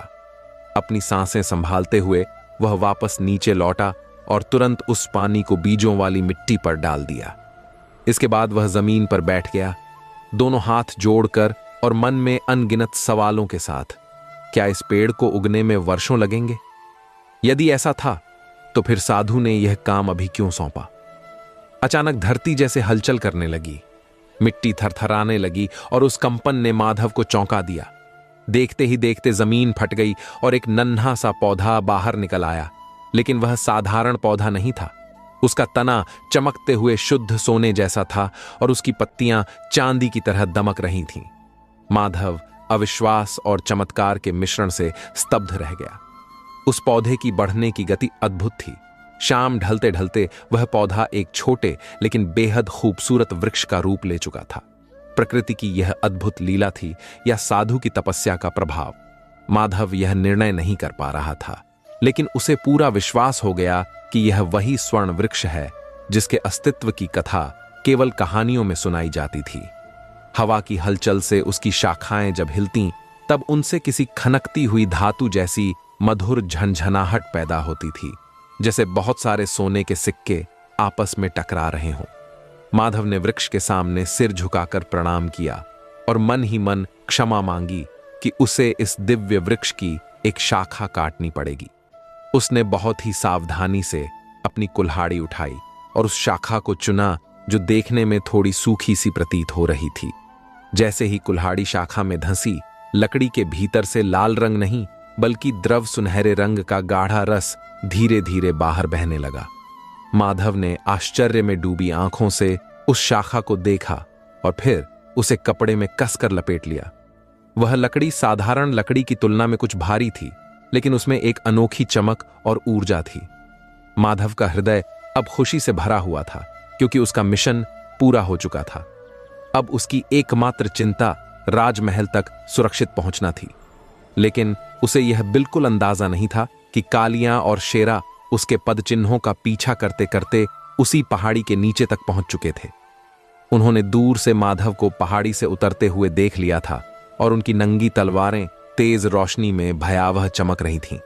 अपनी सांसें संभालते हुए वह वापस नीचे लौटा और तुरंत उस पानी को बीजों वाली मिट्टी पर डाल दिया। इसके बाद वह जमीन पर बैठ गया, दोनों हाथ जोड़कर और मन में अनगिनत सवालों के साथ। क्या इस पेड़ को उगने में वर्षों लगेंगे? यदि ऐसा था तो फिर साधु ने यह काम अभी क्यों सौंपा? अचानक धरती जैसे हलचल करने लगी, मिट्टी थरथराने लगी और उस कंपन ने माधव को चौंका दिया। देखते ही देखते जमीन फट गई और एक नन्हा सा पौधा बाहर निकल आया। लेकिन वह साधारण पौधा नहीं था। उसका तना चमकते हुए शुद्ध सोने जैसा था और उसकी पत्तियां चांदी की तरह दमक रही थीं। माधव अविश्वास और चमत्कार के मिश्रण से स्तब्ध रह गया। उस पौधे की बढ़ने की गति अद्भुत थी। शाम ढलते ढलते वह पौधा एक छोटे लेकिन बेहद खूबसूरत वृक्ष का रूप ले चुका था। प्रकृति की यह अद्भुत लीला थी या साधु की तपस्या का प्रभाव? माधव यह निर्णय नहीं कर पा रहा था, लेकिन उसे पूरा विश्वास हो गया कि यह वही स्वर्ण वृक्ष है जिसके अस्तित्व की कथा केवल कहानियों में सुनाई जाती थी। हवा की हलचल से उसकी शाखाएं जब हिलती, तब उनसे किसी खनकती हुई धातु जैसी मधुर झंझनाहट पैदा होती थी, जैसे बहुत सारे सोने के सिक्के आपस में टकरा रहे हों। माधव ने वृक्ष के सामने सिर झुकाकर प्रणाम किया और मन ही मन क्षमा मांगी कि उसे इस दिव्य वृक्ष की एक शाखा काटनी पड़ेगी। उसने बहुत ही सावधानी से अपनी कुल्हाड़ी उठाई और उस शाखा को चुना जो देखने में थोड़ी सूखी सी प्रतीत हो रही थी। जैसे ही कुल्हाड़ी शाखा में धंसी, लकड़ी के भीतर से लाल रंग नहीं बल्कि द्रव सुनहरे रंग का गाढ़ा रस धीरे धीरे बाहर बहने लगा। माधव ने आश्चर्य में डूबी आंखों से उस शाखा को देखा और फिर उसे कपड़े में कसकर लपेट लिया। वह लकड़ी साधारण लकड़ी की तुलना में कुछ भारी थी, लेकिन उसमें एक अनोखी चमक और ऊर्जा थी। माधव का हृदय अब खुशी से भरा हुआ था, क्योंकि उसका मिशन पूरा हो चुका था। अब उसकी एकमात्र चिंता राजमहल तक सुरक्षित पहुंचना थी। लेकिन उसे यह बिल्कुल अंदाजा नहीं था कि कालियां और शेरा उसके पदचिन्हों का पीछा करते करते उसी पहाड़ी के नीचे तक पहुंच चुके थे। उन्होंने दूर से माधव को पहाड़ी से उतरते हुए देख लिया था और उनकी नंगी तलवारें तेज रोशनी में भयावह चमक रही थीं।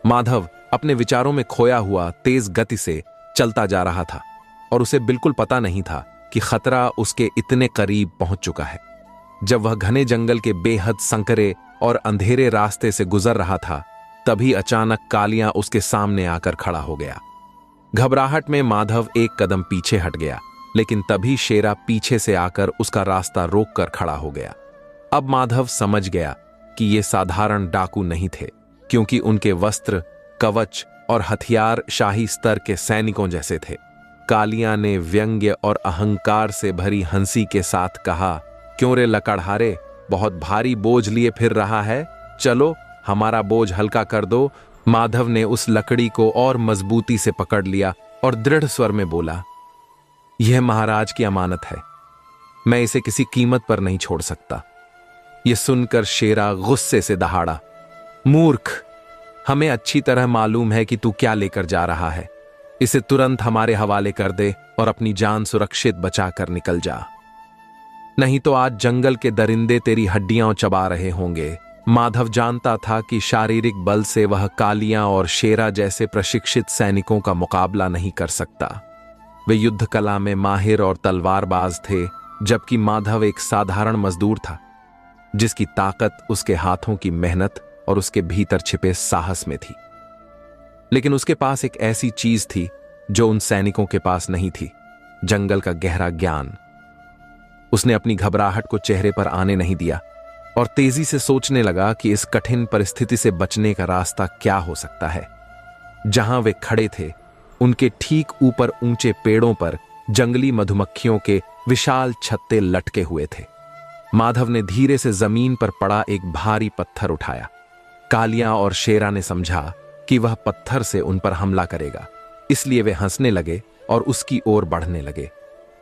माधव अपने विचारों में खोया हुआ तेज गति से चलता जा रहा था और उसे बिल्कुल पता नहीं था कि खतरा उसके इतने करीब पहुंच चुका है। जब वह घने जंगल के बेहद संकरे और अंधेरे रास्ते से गुजर रहा था, तभी अचानक कालियां उसके सामने आकर खड़ा हो गया। घबराहट में माधव एक कदम पीछे हट गया, लेकिन तभी शेरा पीछे से आकर उसका रास्ता रोककर खड़ा हो गया। अब माधव समझ गया कि ये साधारण डाकू नहीं थे, क्योंकि उनके वस्त्र, कवच और हथियार शाही स्तर के सैनिकों जैसे थे। कालियां ने व्यंग्य और अहंकार से भरी हंसी के साथ कहा, क्यों रे लकड़हारे, बहुत भारी बोझ लिए फिर रहा है? चलो हमारा बोझ हल्का कर दो। माधव ने उस लकड़ी को और मजबूती से पकड़ लिया और दृढ़ स्वर में बोला, यह महाराज की अमानत है, मैं इसे किसी कीमत पर नहीं छोड़ सकता। यह सुनकर शेरा गुस्से से दहाड़ा, मूर्ख, हमें अच्छी तरह मालूम है कि तू क्या लेकर जा रहा है। इसे तुरंत हमारे हवाले कर दे और अपनी जान सुरक्षित बचाकर निकल जा, नहीं तो आज जंगल के दरिंदे तेरी हड्डियां चबा रहे होंगे। माधव जानता था कि शारीरिक बल से वह कालियां और शेरा जैसे प्रशिक्षित सैनिकों का मुकाबला नहीं कर सकता। वे युद्ध कला में माहिर और तलवारबाज थे, जबकि माधव एक साधारण मजदूर था, जिसकी ताकत उसके हाथों की मेहनत और उसके भीतर छिपे साहस में थी। लेकिन उसके पास एक ऐसी चीज थी जो उन सैनिकों के पास नहीं थी, जंगल का गहरा ज्ञान। उसने अपनी घबराहट को चेहरे पर आने नहीं दिया और तेजी से सोचने लगा कि इस कठिन परिस्थिति से बचने का रास्ता क्या हो सकता है। जहां वे खड़े थे, उनके ठीक ऊपर ऊंचे पेड़ों पर जंगली मधुमक्खियों के विशाल छत्ते लटके हुए थे। माधव ने धीरे से जमीन पर पड़ा एक भारी पत्थर उठाया। कालियां और शेरा ने समझा कि वह पत्थर से उन पर हमला करेगा, इसलिए वे हंसने लगे और उसकी ओर बढ़ने लगे।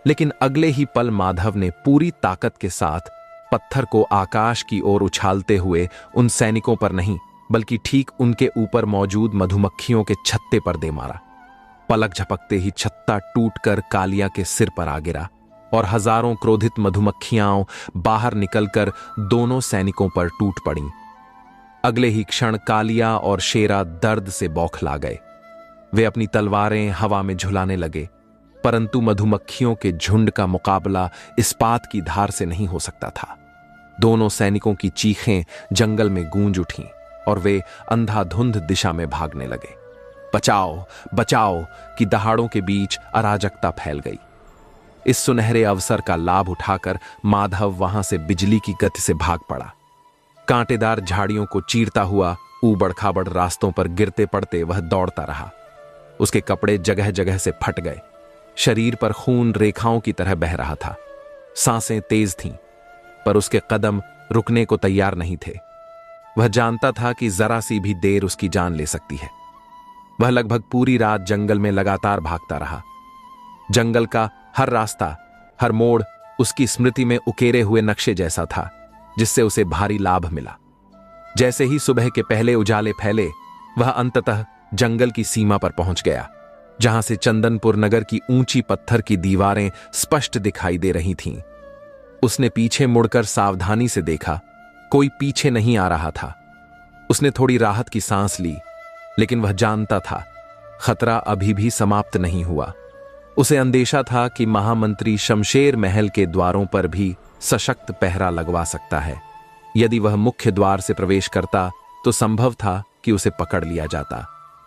लेकिन अगले ही पल माधव ने पूरी ताकत के साथ पत्थर को आकाश की ओर उछालते हुए उन सैनिकों पर नहीं, बल्कि ठीक उनके ऊपर मौजूद मधुमक्खियों के छत्ते पर दे मारा। पलक झपकते ही छत्ता टूटकर कालिया के सिर पर आ गिरा और हजारों क्रोधित मधुमक्खियां बाहर निकलकर दोनों सैनिकों पर टूट पड़ीं। अगले ही क्षण कालिया और शेरा दर्द से बौखला गए। वे अपनी तलवारें हवा में झुलाने लगे, परंतु मधुमक्खियों के झुंड का मुकाबला इस्पात की धार से नहीं हो सकता था। दोनों सैनिकों की चीखें जंगल में गूंज उठीं और वे अंधाधुंध दिशा में भागने लगे। बचाओ बचाओ की दहाड़ों के बीच अराजकता फैल गई। इस सुनहरे अवसर का लाभ उठाकर माधव वहां से बिजली की गति से भाग पड़ा। कांटेदार झाड़ियों को चीरता हुआ ऊबड़ खाबड़ रास्तों पर गिरते पड़ते वह दौड़ता रहा। उसके कपड़े जगह जगह से फट गए, शरीर पर खून रेखाओं की तरह बह रहा था। सांसें तेज थीं, पर उसके कदम रुकने को तैयार नहीं थे। वह जानता था कि जरा सी भी देर उसकी जान ले सकती है। वह लगभग पूरी रात जंगल में लगातार भागता रहा। जंगल का हर रास्ता, हर मोड़ उसकी स्मृति में उकेरे हुए नक्शे जैसा था, जिससे उसे भारी लाभ मिला। जैसे ही सुबह के पहले उजाले फैले, वह अंततः जंगल की सीमा पर पहुंच गया, जहां से चंदनपुर नगर की ऊंची पत्थर की दीवारें स्पष्ट दिखाई दे रही थीं। उसने पीछे मुड़कर सावधानी से देखा, कोई पीछे नहीं आ रहा था। उसने थोड़ी राहत की सांस ली, लेकिन वह जानता था खतरा अभी भी समाप्त नहीं हुआ। उसे अंदेशा था कि महामंत्री शमशेर महल के द्वारों पर भी सशक्त पहरा लगवा सकता है। यदि वह मुख्य द्वार से प्रवेश करता तो संभव था कि उसे पकड़ लिया जाता।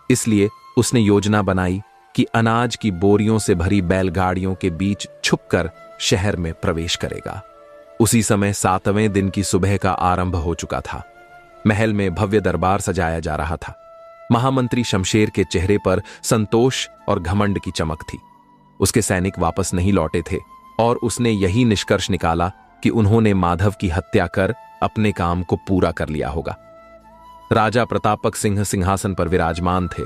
इसलिए उसने योजना बनाई कि अनाज की बोरियों से भरी बैलगाड़ियों के बीच छुपकर शहर में प्रवेश करेगा। उसी समय 7वें दिन की सुबह का आरंभ हो चुका था। महल में भव्य दरबार सजाया जा रहा था। महामंत्री शमशेर के चेहरे पर संतोष और घमंड की चमक थी। उसके सैनिक वापस नहीं लौटे थे और उसने यही निष्कर्ष निकाला कि उन्होंने माधव की हत्या कर अपने काम को पूरा कर लिया होगा। राजा प्रतापक सिंह सिंहासन पर विराजमान थे।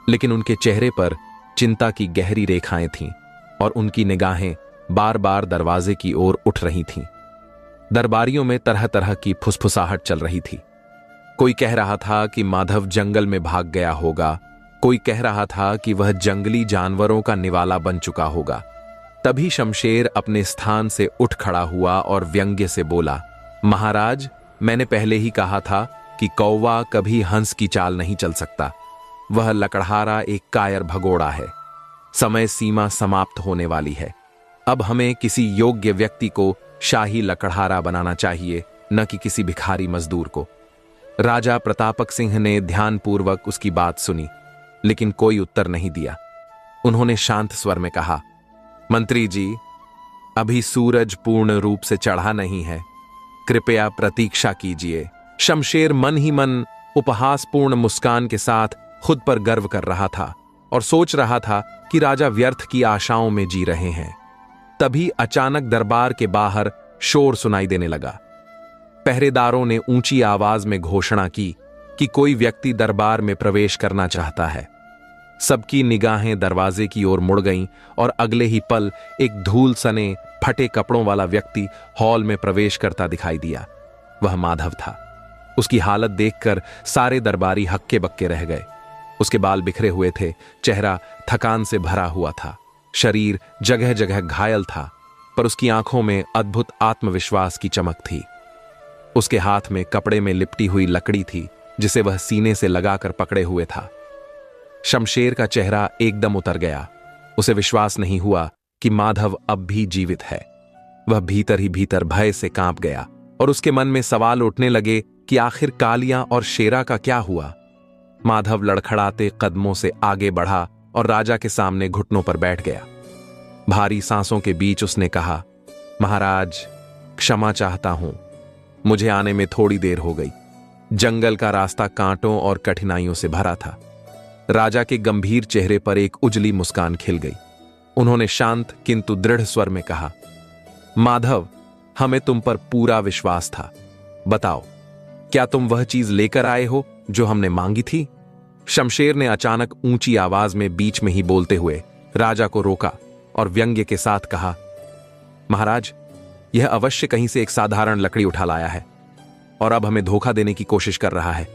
लेकिन उनके चेहरे पर चिंता की गहरी रेखाएं थीं और उनकी निगाहें बार बार दरवाजे की ओर उठ रही थीं। दरबारियों में तरह तरह की फुसफुसाहट चल रही थी। कोई कह रहा था कि माधव जंगल में भाग गया होगा, कोई कह रहा था कि वह जंगली जानवरों का निवाला बन चुका होगा। तभी शमशेर अपने स्थान से उठ खड़ा हुआ और व्यंग्य से बोला, महाराज, मैंने पहले ही कहा था कि कौवा कभी हंस की चाल नहीं चल सकता। वह लकड़हारा एक कायर भगोड़ा है। समय सीमा समाप्त होने वाली है। अब हमें किसी योग्य व्यक्ति को शाही लकड़हारा बनाना चाहिए, न कि किसी भिखारी मजदूर को। राजा प्रतापक सिंह ने ध्यानपूर्वक उसकी बात सुनी, लेकिन कोई उत्तर नहीं दिया। उन्होंने शांत स्वर में कहा, मंत्री जी, अभी सूरज पूर्ण रूप से चढ़ा नहीं है, कृपया प्रतीक्षा कीजिए। शमशेर मन ही मन उपहासपूर्ण मुस्कान के साथ खुद पर गर्व कर रहा था और सोच रहा था कि राजा व्यर्थ की आशाओं में जी रहे हैं। तभी अचानक दरबार के बाहर शोर सुनाई देने लगा। पहरेदारों ने ऊंची आवाज में घोषणा की कि कोई व्यक्ति दरबार में प्रवेश करना चाहता है। सबकी निगाहें दरवाजे की ओर मुड़ गईं और अगले ही पल एक धूल सने फटे कपड़ों वाला व्यक्ति हॉल में प्रवेश करता दिखाई दिया। वह माधव था। उसकी हालत देखकर सारे दरबारी हक्के बक्के रह गए। उसके बाल बिखरे हुए थे, चेहरा थकान से भरा हुआ था, शरीर जगह जगह घायल था, पर उसकी आंखों में अद्भुत आत्मविश्वास की चमक थी। उसके हाथ में कपड़े में लिपटी हुई लकड़ी थी, जिसे वह सीने से लगाकर पकड़े हुए था। शमशेर का चेहरा एकदम उतर गया। उसे विश्वास नहीं हुआ कि माधव अब भी जीवित है। वह भीतर ही भीतर भय से कांप गया और उसके मन में सवाल उठने लगे कि आखिर कालिया और शेरा का क्या हुआ। माधव लड़खड़ाते कदमों से आगे बढ़ा और राजा के सामने घुटनों पर बैठ गया। भारी सांसों के बीच उसने कहा, महाराज, क्षमा चाहता हूं, मुझे आने में थोड़ी देर हो गई। जंगल का रास्ता कांटों और कठिनाइयों से भरा था। राजा के गंभीर चेहरे पर एक उजली मुस्कान खिल गई। उन्होंने शांत किंतु दृढ़ स्वर में कहा, माधव, हमें तुम पर पूरा विश्वास था। बताओ, क्या तुम वह चीज लेकर आए हो जो हमने मांगी थी? शमशेर ने अचानक ऊंची आवाज में बीच में ही बोलते हुए राजा को रोका और व्यंग्य के साथ कहा, महाराज, यह अवश्य कहीं से एक साधारण लकड़ी उठा लाया है और अब हमें धोखा देने की कोशिश कर रहा है।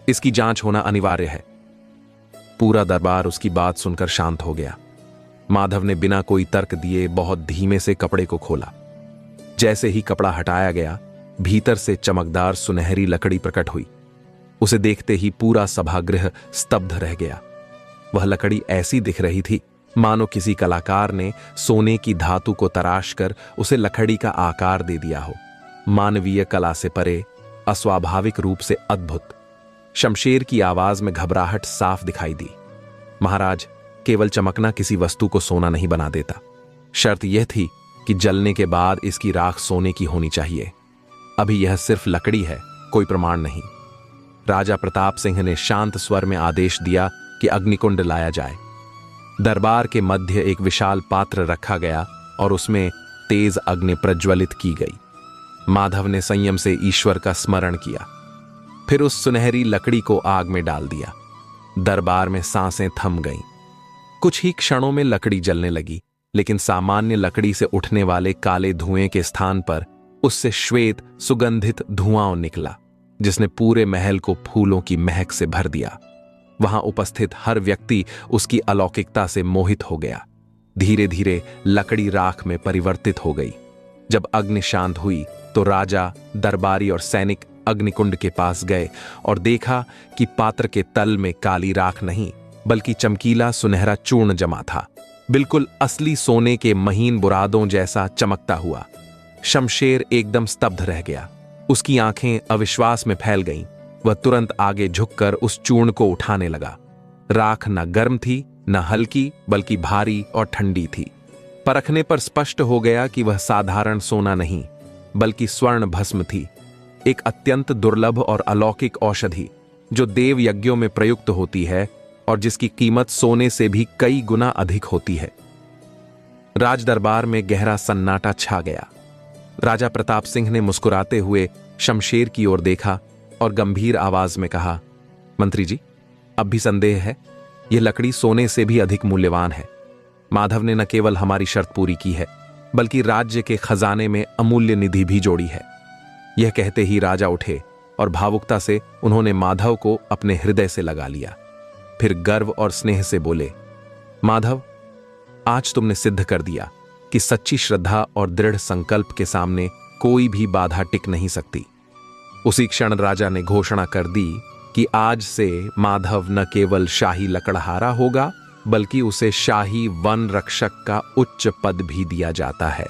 इसकी जांच होना अनिवार्य है। पूरा दरबार उसकी बात सुनकर शांत हो गया। माधव ने बिना कोई तर्क दिए बहुत धीमे से कपड़े को खोला। जैसे ही कपड़ा हटाया गया, भीतर से चमकदार सुनहरी लकड़ी प्रकट हुई। उसे देखते ही पूरा सभागृह स्तब्ध रह गया। वह लकड़ी ऐसी दिख रही थी मानो किसी कलाकार ने सोने की धातु को तराशकर उसे लकड़ी का आकार दे दिया हो। मानवीय कला से परे, अस्वाभाविक रूप से अद्भुत। शमशेर की आवाज में घबराहट साफ दिखाई दी। महाराज, केवल चमकना किसी वस्तु को सोना नहीं बना देता। शर्त यह थी कि जलने के बाद इसकी राख सोने की होनी चाहिए। अभी यह सिर्फ लकड़ी है, कोई प्रमाण नहीं। राजा प्रताप सिंह ने शांत स्वर में आदेश दिया कि अग्निकुंड लाया जाए। दरबार के मध्य एक विशाल पात्र रखा गया और उसमें तेज अग्नि प्रज्वलित की गई। माधव ने संयम से ईश्वर का स्मरण किया, फिर उस सुनहरी लकड़ी को आग में डाल दिया। दरबार में सांसें थम गईं। कुछ ही क्षणों में लकड़ी जलने लगी, लेकिन सामान्य लकड़ी से उठने वाले काले धुएं के स्थान पर उससे श्वेत सुगंधित धुआं निकला, जिसने पूरे महल को फूलों की महक से भर दिया। वहां उपस्थित हर व्यक्ति उसकी अलौकिकता से मोहित हो गया। धीरे धीरे लकड़ी राख में परिवर्तित हो गई। जब अग्नि शांत हुई तो राजा, दरबारी और सैनिक अग्निकुंड के पास गए और देखा कि पात्र के तल में काली राख नहीं, बल्कि चमकीला सुनहरा चूर्ण जमा था, बिल्कुल असली सोने के महीन बुरादों जैसा चमकता हुआ। शमशेर एकदम स्तब्ध रह गया। उसकी आंखें अविश्वास में फैल गईं। वह तुरंत आगे झुककर उस चूर्ण को उठाने लगा। राख न गर्म थी, न हल्की, बल्कि भारी और ठंडी थी। परखने पर स्पष्ट हो गया कि वह साधारण सोना नहीं, बल्कि स्वर्ण भस्म थी, एक अत्यंत दुर्लभ और अलौकिक औषधि जो देव यज्ञों में प्रयुक्त होती है और जिसकी कीमत सोने से भी कई गुना अधिक होती है। राजदरबार में गहरा सन्नाटा छा गया। राजा प्रताप सिंह ने मुस्कुराते हुए शमशेर की ओर देखा और गंभीर आवाज में कहा, मंत्री जी, अब भी संदेह है? यह लकड़ी सोने से भी अधिक मूल्यवान है। माधव ने न केवल हमारी शर्त पूरी की है, बल्कि राज्य के खजाने में अमूल्य निधि भी जोड़ी है। यह कहते ही राजा उठे और भावुकता से उन्होंने माधव को अपने हृदय से लगा लिया। फिर गर्व और स्नेह से बोले, माधव, आज तुमने सिद्ध कर दिया कि सच्ची श्रद्धा और दृढ़ संकल्प के सामने कोई भी बाधा टिक नहीं सकती। उसी क्षण राजा ने घोषणा कर दी कि आज से माधव न केवल शाही लकड़हारा होगा, बल्कि उसे शाही वन रक्षक का उच्च पद भी दिया जाता है।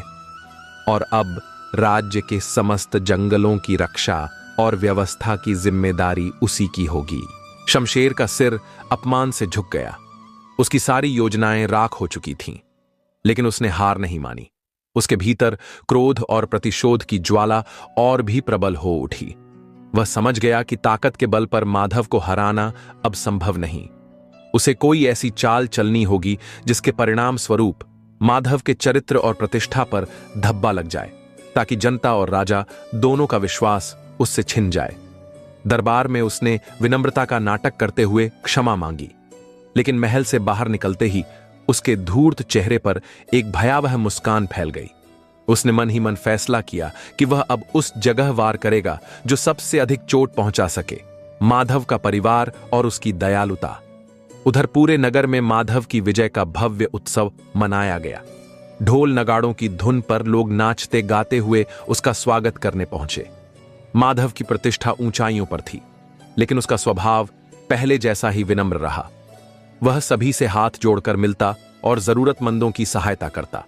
और अब राज्य के समस्त जंगलों की रक्षा और व्यवस्था की जिम्मेदारी उसी की होगी। शमशेर का सिर अपमान से झुक गया। उसकी सारी योजनाएं राख हो चुकी थीं, लेकिन उसने हार नहीं मानी। उसके भीतर क्रोध और प्रतिशोध की ज्वाला और भी प्रबल हो उठी। वह समझ गया कि ताकत के बल पर माधव को हराना अब संभव नहीं। उसे कोई ऐसी चाल चलनी होगी जिसके परिणाम स्वरूप माधव के चरित्र और प्रतिष्ठा पर धब्बा लग जाए, ताकि जनता और राजा दोनों का विश्वास उससे छिन जाए। दरबार में उसने विनम्रता का नाटक करते हुए क्षमा मांगी, लेकिन महल से बाहर निकलते ही उसके धूर्त चेहरे पर एक भयावह मुस्कान फैल गई। उसने मन ही मन फैसला किया कि वह अब उस जगह वार करेगा जो सबसे अधिक चोट पहुंचा सके, माधव का परिवार और उसकी दयालुता। उधर पूरे नगर में माधव की विजय का भव्य उत्सव मनाया गया। ढोल नगाड़ों की धुन पर लोग नाचते गाते हुए उसका स्वागत करने पहुंचे। माधव की प्रतिष्ठा ऊंचाइयों पर थी, लेकिन उसका स्वभाव पहले जैसा ही विनम्र रहा। वह सभी से हाथ जोड़कर मिलता और जरूरतमंदों की सहायता करता।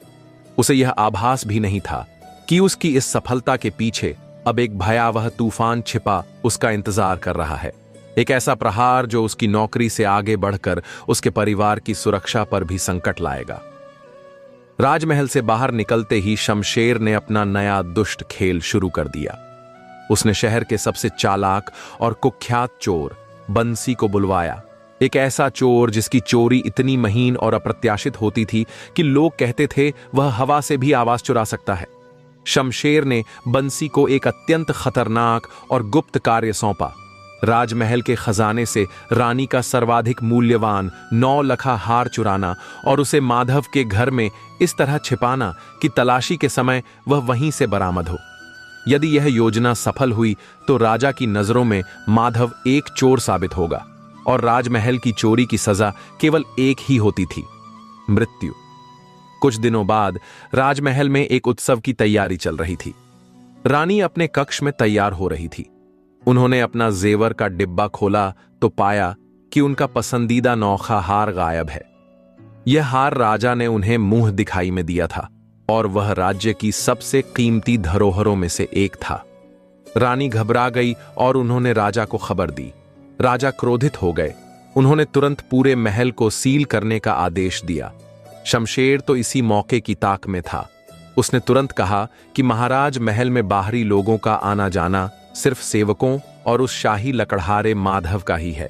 उसे यह आभास भी नहीं था कि उसकी इस सफलता के पीछे अब एक भयावह तूफान छिपा उसका इंतजार कर रहा है। एक ऐसा प्रहार जो उसकी नौकरी से आगे बढ़कर उसके परिवार की सुरक्षा पर भी संकट लाएगा। राजमहल से बाहर निकलते ही शमशेर ने अपना नया दुष्ट खेल शुरू कर दिया। उसने शहर के सबसे चालाक और कुख्यात चोर बंसी को बुलवाया। एक ऐसा चोर जिसकी चोरी इतनी महीन और अप्रत्याशित होती थी कि लोग कहते थे वह हवा से भी आवाज चुरा सकता है। शमशेर ने बंसी को एक अत्यंत खतरनाक और गुप्त कार्य सौंपा। राजमहल के खजाने से रानी का सर्वाधिक मूल्यवान 9 लखा हार चुराना और उसे माधव के घर में इस तरह छिपाना कि तलाशी के समय वह वहीं से बरामद हो। यदि यह योजना सफल हुई तो राजा की नजरों में माधव एक चोर साबित होगा और राजमहल की चोरी की सजा केवल एक ही होती थी, मृत्यु। कुछ दिनों बाद राजमहल में एक उत्सव की तैयारी चल रही थी। रानी अपने कक्ष में तैयार हो रही थी। उन्होंने अपना जेवर का डिब्बा खोला तो पाया कि उनका पसंदीदा नौखा हार गायब है। यह हार राजा ने उन्हें मुंह दिखाई में दिया था और वह राज्य की सबसे कीमती धरोहरों में से एक था। रानी घबरा गई और उन्होंने राजा को खबर दी। राजा क्रोधित हो गए। उन्होंने तुरंत पूरे महल को सील करने का आदेश दिया। शमशेर तो इसी मौके की ताक में था। उसने तुरंत कहा कि महाराज, महल में बाहरी लोगों का आना जाना सिर्फ सेवकों और उस शाही लकड़हारे माधव का ही है।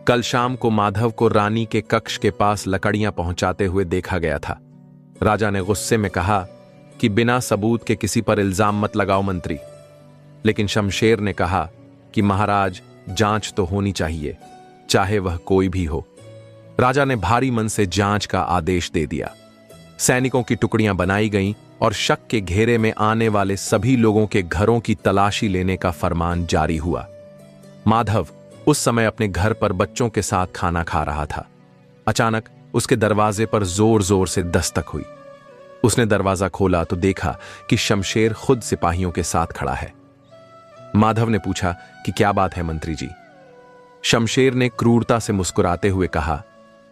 कल शाम को माधव को रानी के कक्ष के पास लकड़ियां पहुंचाते हुए देखा गया था। राजा ने गुस्से में कहा कि बिना सबूत के किसी पर इल्जाम मत लगाओ मंत्री। लेकिन शमशेर ने कहा कि महाराज, जांच तो होनी चाहिए, चाहे वह कोई भी हो। राजा ने भारी मन से जांच का आदेश दे दिया। सैनिकों की टुकड़ियां बनाई गईं और शक के घेरे में आने वाले सभी लोगों के घरों की तलाशी लेने का फरमान जारी हुआ। माधव उस समय अपने घर पर बच्चों के साथ खाना खा रहा था। अचानक उसके दरवाजे पर जोर जोर से दस्तक हुई। उसने दरवाजा खोला तो देखा कि शमशेर खुद सिपाहियों के साथ खड़ा है। माधव ने पूछा कि क्या बात है मंत्री जी। शमशेर ने क्रूरता से मुस्कुराते हुए कहा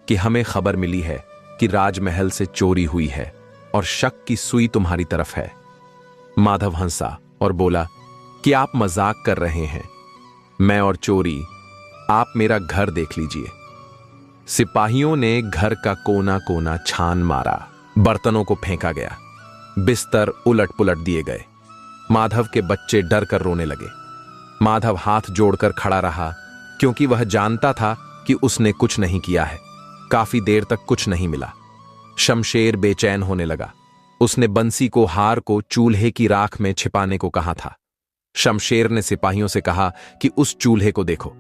कि हमें खबर मिली है कि राजमहल से चोरी हुई है और शक की सुई तुम्हारी तरफ है। माधव हंसा और बोला कि आप मजाक कर रहे हैं। मैं और चोरी, आप मेरा घर देख लीजिए। सिपाहियों ने घर का कोना कोना छान मारा। बर्तनों को फेंका गया, बिस्तर उलट पुलट दिए गए। माधव के बच्चे डर कर रोने लगे। माधव हाथ जोड़कर खड़ा रहा, क्योंकि वह जानता था कि उसने कुछ नहीं किया है। काफी देर तक कुछ नहीं मिला। शमशेर बेचैन होने लगा। उसने बंसी को हार को चूल्हे की राख में छिपाने को कहा था। शमशेर ने सिपाहियों से कहा कि उस चूल्हे को देखो।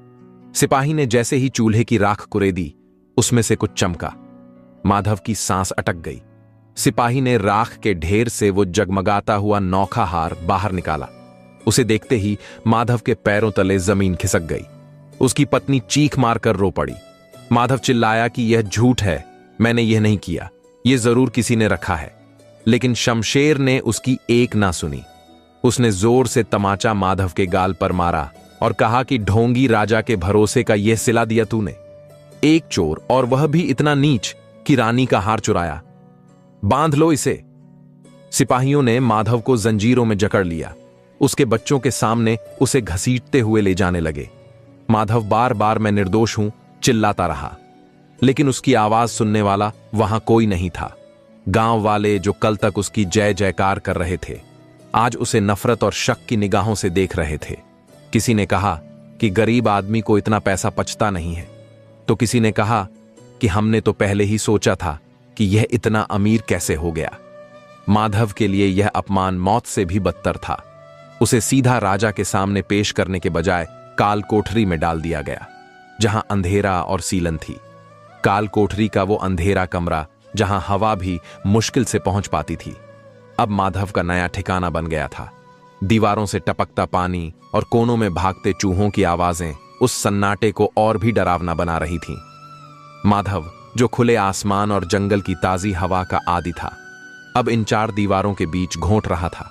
सिपाही ने जैसे ही चूल्हे की राख कुरेदी, उसमें से कुछ चमका। माधव की सांस अटक गई। सिपाही ने राख के ढेर से वो जगमगाता हुआ नौखा हार बाहर निकाला। उसे देखते ही माधव के पैरों तले जमीन खिसक गई। उसकी पत्नी चीख मारकर रो पड़ी। माधव चिल्लाया कि यह झूठ है, मैंने यह नहीं किया, यह जरूर किसी ने रखा है। लेकिन शमशेर ने उसकी एक ना सुनी। उसने जोर से तमाचा माधव के गाल पर मारा और कहा कि ढोंगी राजा के भरोसे का यह सिला दिया तूने। एक चोर, और वह भी इतना नीच कि रानी का हार चुराया। बांध लो इसे। सिपाहियों ने माधव को जंजीरों में जकड़ लिया। उसके बच्चों के सामने उसे घसीटते हुए ले जाने लगे। माधव बार बार मैं निर्दोष हूं चिल्लाता रहा, लेकिन उसकी आवाज सुनने वाला वहां कोई नहीं था। गांव वाले जो कल तक उसकी जय जयकार कर रहे थे, आज उसे नफरत और शक की निगाहों से देख रहे थे। किसी ने कहा कि गरीब आदमी को इतना पैसा पचता नहीं है, तो किसी ने कहा कि हमने तो पहले ही सोचा था कि यह इतना अमीर कैसे हो गया। माधव के लिए यह अपमान मौत से भी बदतर था। उसे सीधा राजा के सामने पेश करने के बजाय काल कोठरी में डाल दिया गया, जहां अंधेरा और सीलन थी। काल कोठरी का वो अंधेरा कमरा जहां हवा भी मुश्किल से पहुंच पाती थी, अब माधव का नया ठिकाना बन गया था। दीवारों से टपकता पानी और कोनों में भागते चूहों की आवाजें उस सन्नाटे को और भी डरावना बना रही थीं। माधव, जो खुले आसमान और जंगल की ताजी हवा का आदी था, अब इन चार दीवारों के बीच घोंट रहा था।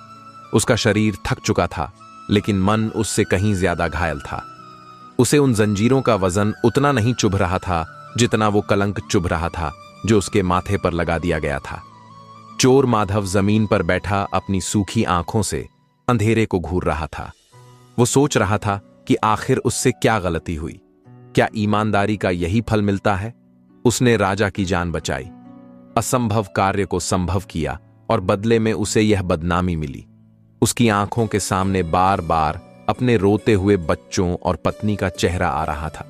उसका शरीर थक चुका था, लेकिन मन उससे कहीं ज्यादा घायल था। उसे उन जंजीरों का वजन उतना नहीं चुभ रहा था जितना वो कलंक चुभ रहा था जो उसके माथे पर लगा दिया गया था। चोर माधव जमीन पर बैठा अपनी सूखी आंखों से अंधेरे को घूर रहा था। वो सोच रहा था कि आखिर उससे क्या गलती हुई। क्या ईमानदारी का यही फल मिलता है? उसने राजा की जान बचाई, असंभव कार्य को संभव किया, और बदले में उसे यह बदनामी मिली। उसकी आंखों के सामने बार बार अपने रोते हुए बच्चों और पत्नी का चेहरा आ रहा था।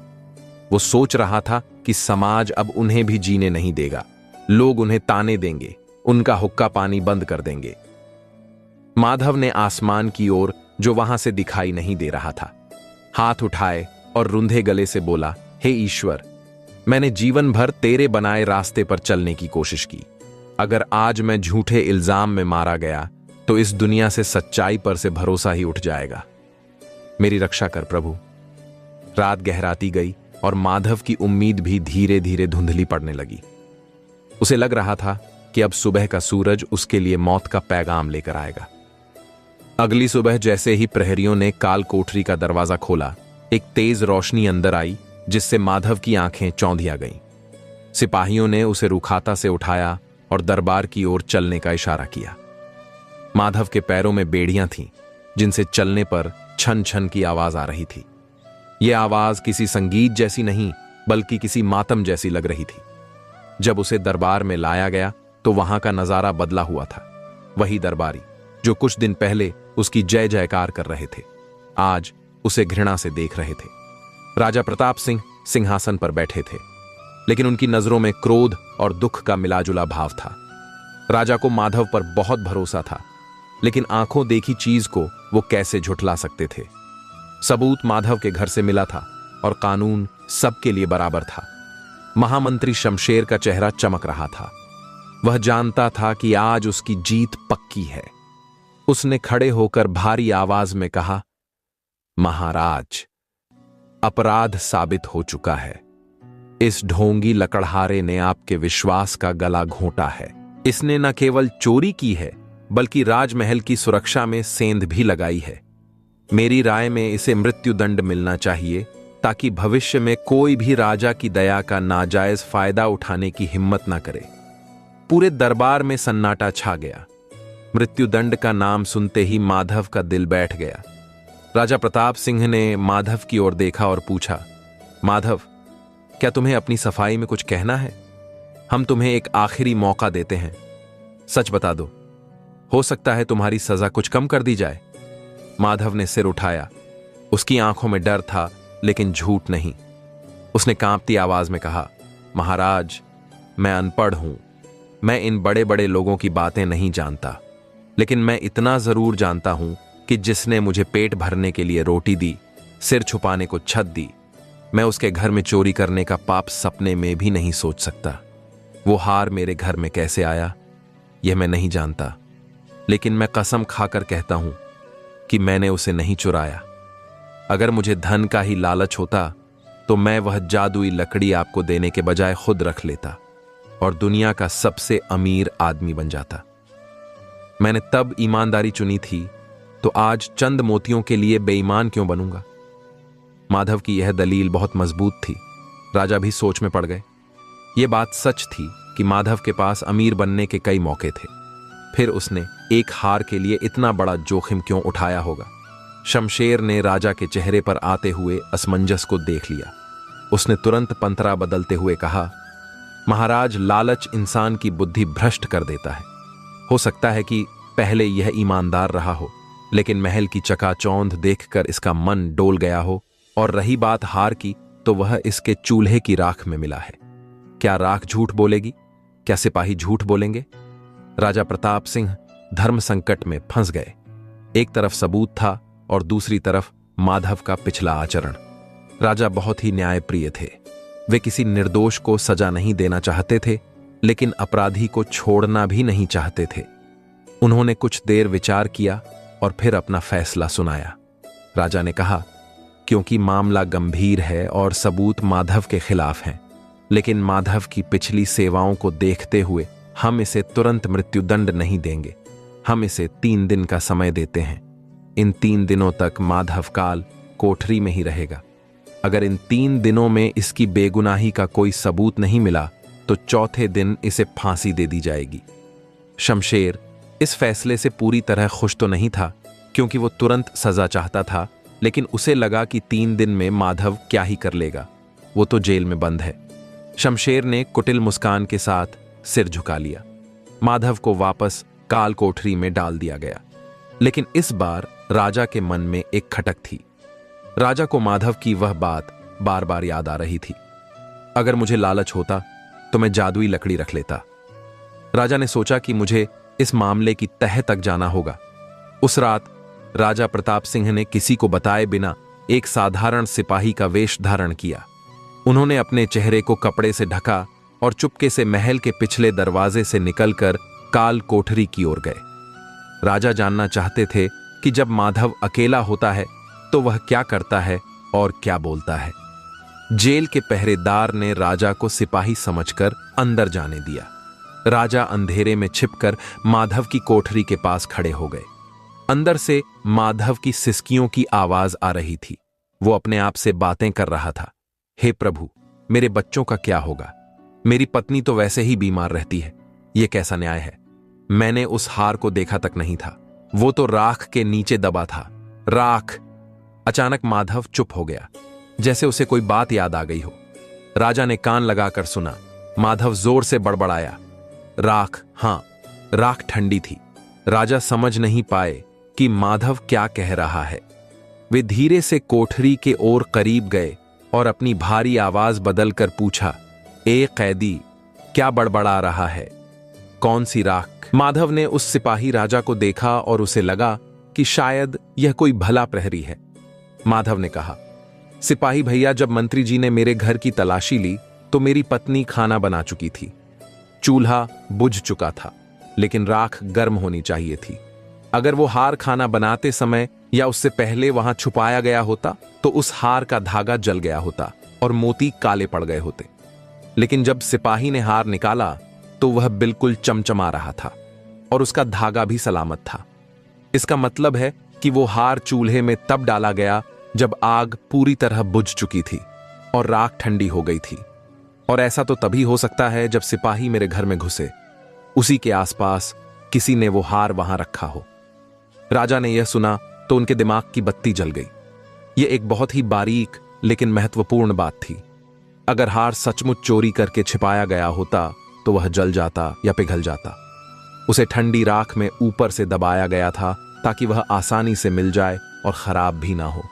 वो सोच रहा था कि समाज अब उन्हें भी जीने नहीं देगा। लोग उन्हें ताने देंगे, उनका हुक्का पानी बंद कर देंगे। माधव ने आसमान की ओर, जो वहां से दिखाई नहीं दे रहा था, हाथ उठाए और रुंधे गले से बोला, हे ईश्वर, मैंने जीवन भर तेरे बनाए रास्ते पर चलने की कोशिश की। अगर आज मैं झूठे इल्जाम में मारा गया तो इस दुनिया से सच्चाई पर से भरोसा ही उठ जाएगा। मेरी रक्षा कर प्रभु। रात गहराती गई और माधव की उम्मीद भी धीरे धीरे धुंधली पड़ने लगी। उसे लग रहा था कि अब सुबह का सूरज उसके लिए मौत का पैगाम लेकर आएगा। अगली सुबह जैसे ही प्रहरियों ने काल कोठरी का दरवाजा खोला, एक तेज रोशनी अंदर आई जिससे माधव की आंखें चौंधिया गईं। सिपाहियों ने उसे रुखाता से उठाया और दरबार की ओर चलने का इशारा किया। माधव के पैरों में बेड़ियां थीं, जिनसे चलने पर छन छन की आवाज आ रही थी। यह आवाज किसी संगीत जैसी नहीं, बल्कि किसी मातम जैसी लग रही थी। जब उसे दरबार में लाया गया तो वहां का नजारा बदला हुआ था। वही दरबारी जो कुछ दिन पहले उसकी जय जयकार कर रहे थे, आज उसे घृणा से देख रहे थे। राजा प्रताप सिंह सिंहासन पर बैठे थे, लेकिन उनकी नजरों में क्रोध और दुख का मिलाजुला भाव था। राजा को माधव पर बहुत भरोसा था, लेकिन आंखों देखी चीज को वो कैसे झुठला सकते थे। सबूत माधव के घर से मिला था और कानून सबके लिए बराबर था। महामंत्री शमशेर का चेहरा चमक रहा था। वह जानता था कि आज उसकी जीत पक्की है। उसने खड़े होकर भारी आवाज में कहा, महाराज, अपराध साबित हो चुका है। इस ढोंगी लकड़हारे ने आपके विश्वास का गला घोंटा है। इसने न केवल चोरी की है, बल्कि राजमहल की सुरक्षा में सेंध भी लगाई है। मेरी राय में इसे मृत्युदंड मिलना चाहिए, ताकि भविष्य में कोई भी राजा की दया का नाजायज फायदा उठाने की हिम्मत न करे। पूरे दरबार में सन्नाटा छा गया। मृत्युदंड का नाम सुनते ही माधव का दिल बैठ गया। राजा प्रताप सिंह ने माधव की ओर देखा और पूछा, माधव, क्या तुम्हें अपनी सफाई में कुछ कहना है? हम तुम्हें एक आखिरी मौका देते हैं, सच बता दो। हो सकता है तुम्हारी सजा कुछ कम कर दी जाए। माधव ने सिर उठाया। उसकी आंखों में डर था, लेकिन झूठ नहीं। उसने कांपती आवाज में कहा, महाराज, मैं अनपढ़ हूं। मैं इन बड़े बड़े लोगों की बातें नहीं जानता, लेकिन मैं इतना जरूर जानता हूं कि जिसने मुझे पेट भरने के लिए रोटी दी, सिर छुपाने को छत दी, मैं उसके घर में चोरी करने का पाप सपने में भी नहीं सोच सकता। वो हार मेरे घर में कैसे आया यह मैं नहीं जानता, लेकिन मैं कसम खाकर कहता हूं कि मैंने उसे नहीं चुराया। अगर मुझे धन का ही लालच होता तो मैं वह जादुई लकड़ी आपको देने के बजाय खुद रख लेता और दुनिया का सबसे अमीर आदमी बन जाता। मैंने तब ईमानदारी चुनी थी, तो आज चंद मोतियों के लिए बेईमान क्यों बनूंगा? माधव की यह दलील बहुत मजबूत थी। राजा भी सोच में पड़ गए। यह बात सच थी कि माधव के पास अमीर बनने के कई मौके थे, फिर उसने एक हार के लिए इतना बड़ा जोखिम क्यों उठाया होगा? शमशेर ने राजा के चेहरे पर आते हुए असमंजस को देख लिया। उसने तुरंत पंतरा बदलते हुए कहा, महाराज, लालच इंसान की बुद्धि भ्रष्ट कर देता है। हो सकता है कि पहले यह ईमानदार रहा हो, लेकिन महल की चकाचौंध देखकर इसका मन डोल गया हो, और रही बात हार की, तो वह इसके चूल्हे की राख में मिला है। क्या राख झूठ बोलेगी? क्या सिपाही झूठ बोलेंगे? राजा प्रताप सिंह धर्म संकट में फंस गए। एक तरफ सबूत था और दूसरी तरफ माधव का पिछला आचरण। राजा बहुत ही न्यायप्रिय थे। वे किसी निर्दोष को सजा नहीं देना चाहते थे, लेकिन अपराधी को छोड़ना भी नहीं चाहते थे। उन्होंने कुछ देर विचार किया और फिर अपना फैसला सुनाया। राजा ने कहा, क्योंकि मामला गंभीर है और सबूत माधव के खिलाफ हैं, लेकिन माधव की पिछली सेवाओं को देखते हुए हम इसे तुरंत मृत्युदंड नहीं देंगे। हम इसे 3 दिन का समय देते हैं। इन 3 दिनों तक माधव काल कोठरी में ही रहेगा। अगर इन 3 दिनों में इसकी बेगुनाही का कोई सबूत नहीं मिला तो चौथे दिन इसे फांसी दे दी जाएगी। शमशेर इस फैसले से पूरी तरह खुश तो नहीं था, क्योंकि वो तुरंत सजा चाहता था, लेकिन उसे लगा कि 3 दिन में माधव क्या ही कर लेगा, वो तो जेल में बंद है। शमशेर ने कुटिल मुस्कान के साथ सिर झुका लिया। माधव को वापस काल कोठरी में डाल दिया गया, लेकिन इस बार राजा के मन में एक खटक थी। राजा को माधव की वह बात बार बार याद आ रही थी। अगर मुझे लालच होता तो मैं जादुई लकड़ी रख लेता। राजा ने सोचा कि मुझे इस मामले की तह तक जाना होगा। उस रात राजा प्रताप सिंह ने किसी को बताए बिना एक साधारण सिपाही का वेश धारण किया। उन्होंने अपने चेहरे को कपड़े से ढका और चुपके से महल के पिछले दरवाजे से निकलकर काल कोठरी की ओर गए। राजा जानना चाहते थे कि जब माधव अकेला होता है तो वह क्या करता है और क्या बोलता है। जेल के पहरेदार ने राजा को सिपाही समझकर अंदर जाने दिया। राजा अंधेरे में छिपकर माधव की कोठरी के पास खड़े हो गए। अंदर से माधव की सिसकियों की आवाज आ रही थी। वो अपने आप से बातें कर रहा था। हे प्रभु, मेरे बच्चों का क्या होगा? मेरी पत्नी तो वैसे ही बीमार रहती है। ये कैसा न्याय है? मैंने उस हार को देखा तक नहीं था। वो तो राख के नीचे दबा था। राख! अचानक माधव चुप हो गया, जैसे उसे कोई बात याद आ गई हो। राजा ने कान लगाकर सुना। माधव जोर से बड़बड़ाया, राख! हां, राख ठंडी थी। राजा समझ नहीं पाए कि माधव क्या कह रहा है। वे धीरे से कोठरी के ओर करीब गए और अपनी भारी आवाज बदलकर पूछा, ए कैदी, क्या बड़बड़ा रहा है? कौन सी राख? माधव ने उस सिपाही राजा को देखा और उसे लगा कि शायद यह कोई भला प्रहरी है। माधव ने कहा, सिपाही भैया, जब मंत्री जी ने मेरे घर की तलाशी ली तो मेरी पत्नी खाना बना चुकी थी। चूल्हा बुझ चुका था, लेकिन राख गर्म होनी चाहिए थी। अगर वो हार खाना बनाते समय या उससे पहले वहां छुपाया गया होता तो उस हार का धागा जल गया होता और मोती काले पड़ गए होते। लेकिन जब सिपाही ने हार निकाला तो वह बिल्कुल चमचमा रहा था और उसका धागा भी सलामत था। इसका मतलब है कि वो हार चूल्हे में तब डाला गया जब आग पूरी तरह बुझ चुकी थी और राख ठंडी हो गई थी। और ऐसा तो तभी हो सकता है जब सिपाही मेरे घर में घुसे, उसी के आसपास किसी ने वो हार वहां रखा हो। राजा ने यह सुना तो उनके दिमाग की बत्ती जल गई। यह एक बहुत ही बारीक लेकिन महत्वपूर्ण बात थी। अगर हार सचमुच चोरी करके छिपाया गया होता तो वह जल जाता या पिघल जाता। उसे ठंडी राख में ऊपर से दबाया गया था ताकि वह आसानी से मिल जाए और खराब भी ना हो।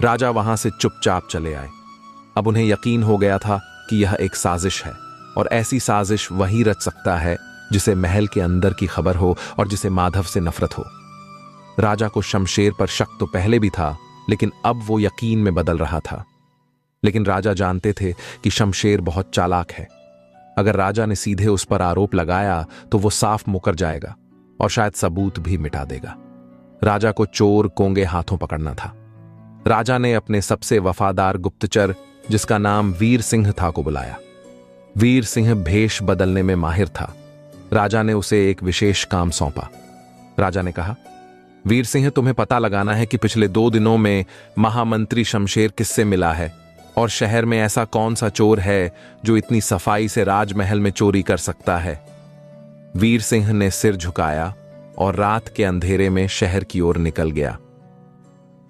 राजा वहां से चुपचाप चले आए। अब उन्हें यकीन हो गया था कि यह एक साजिश है, और ऐसी साजिश वही रच सकता है जिसे महल के अंदर की खबर हो और जिसे माधव से नफरत हो। राजा को शमशेर पर शक तो पहले भी था, लेकिन अब वो यकीन में बदल रहा था। लेकिन राजा जानते थे कि शमशेर बहुत चालाक है। अगर राजा ने सीधे उस पर आरोप लगाया तो वो साफ मुकर जाएगा और शायद सबूत भी मिटा देगा। राजा को चोर कोंगे हाथों पकड़ना था। राजा ने अपने सबसे वफादार गुप्तचर, जिसका नाम वीर सिंह था, को बुलाया। वीर सिंह भेष बदलने में माहिर था। राजा ने उसे एक विशेष काम सौंपा। राजा ने कहा, वीर सिंह, तुम्हें पता लगाना है कि पिछले 2 दिनों में महामंत्री शमशेर किससे मिला है और शहर में ऐसा कौन सा चोर है जो इतनी सफाई से राजमहल में चोरी कर सकता है। वीर सिंह ने सिर झुकाया और रात के अंधेरे में शहर की ओर निकल गया।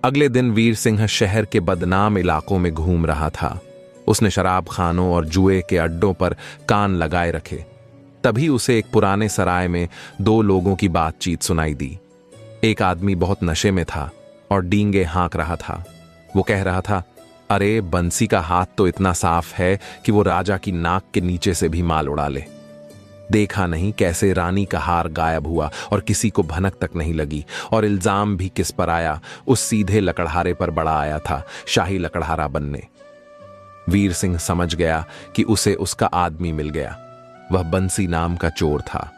अगले दिन वीर सिंह शहर के बदनाम इलाकों में घूम रहा था। उसने शराब खानों और जुए के अड्डों पर कान लगाए रखे। तभी उसे एक पुराने सराय में 2 लोगों की बातचीत सुनाई दी। एक आदमी बहुत नशे में था और डींगे हाँक रहा था। वो कह रहा था, अरे बंसी का हाथ तो इतना साफ है कि वो राजा की नाक के नीचे से भी माल उड़ा ले। देखा नहीं कैसे रानी का हार गायब हुआ और किसी को भनक तक नहीं लगी। और इल्जाम भी किस पर आया? उस सीधे लकड़हारे पर बड़ा आया था, शाही लकड़हारा बनने। वीर सिंह समझ गया कि उसे उसका आदमी मिल गया। वह बंसी नाम का चोर था।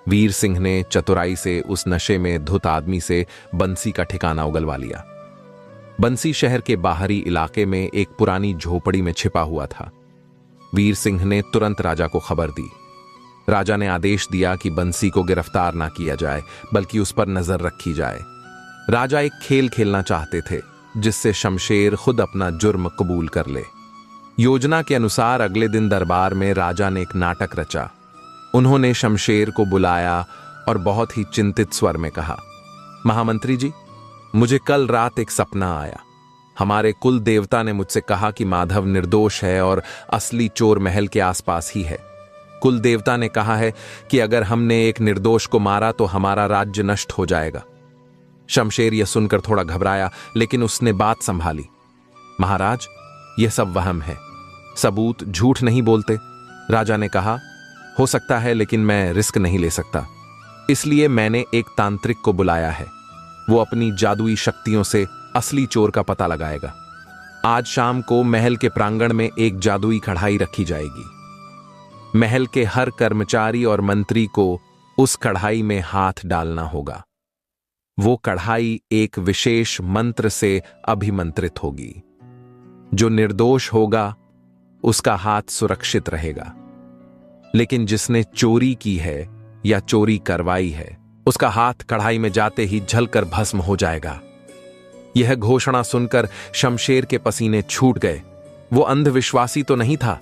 वीर सिंह ने चतुराई से उस नशे में धुत आदमी से बंसी का ठिकाना उगलवा लिया। बंसी शहर के बाहरी इलाके में एक पुरानी झोपड़ी में छिपा हुआ था। वीर सिंह ने तुरंत राजा को खबर दी। राजा ने आदेश दिया कि बंसी को गिरफ्तार ना किया जाए, बल्कि उस पर नजर रखी जाए। राजा एक खेल खेलना चाहते थे जिससे शमशेर खुद अपना जुर्म कबूल कर ले। योजना के अनुसार अगले दिन दरबार में राजा ने एक नाटक रचा। उन्होंने शमशेर को बुलाया और बहुत ही चिंतित स्वर में कहा, महामंत्री जी, मुझे कल रात एक सपना आया। हमारे कुल देवता ने मुझसे कहा कि माधव निर्दोष है और असली चोर महल के आसपास ही है। कुल देवता ने कहा है कि अगर हमने एक निर्दोष को मारा तो हमारा राज्य नष्ट हो जाएगा। शमशेर यह सुनकर थोड़ा घबराया, लेकिन उसने बात संभाली। महाराज, यह सब वहम है, सबूत झूठ नहीं बोलते। राजा ने कहा, हो सकता है, लेकिन मैं रिस्क नहीं ले सकता। इसलिए मैंने एक तांत्रिक को बुलाया है। वो अपनी जादुई शक्तियों से असली चोर का पता लगाएगा। आज शाम को महल के प्रांगण में एक जादुई कढ़ाई रखी जाएगी। महल के हर कर्मचारी और मंत्री को उस कढ़ाई में हाथ डालना होगा। वो कढ़ाई एक विशेष मंत्र से अभिमंत्रित होगी। जो निर्दोष होगा उसका हाथ सुरक्षित रहेगा, लेकिन जिसने चोरी की है या चोरी करवाई है उसका हाथ कढ़ाई में जाते ही जलकर भस्म हो जाएगा। यह घोषणा सुनकर शमशेर के पसीने छूट गए। वो अंधविश्वासी तो नहीं था,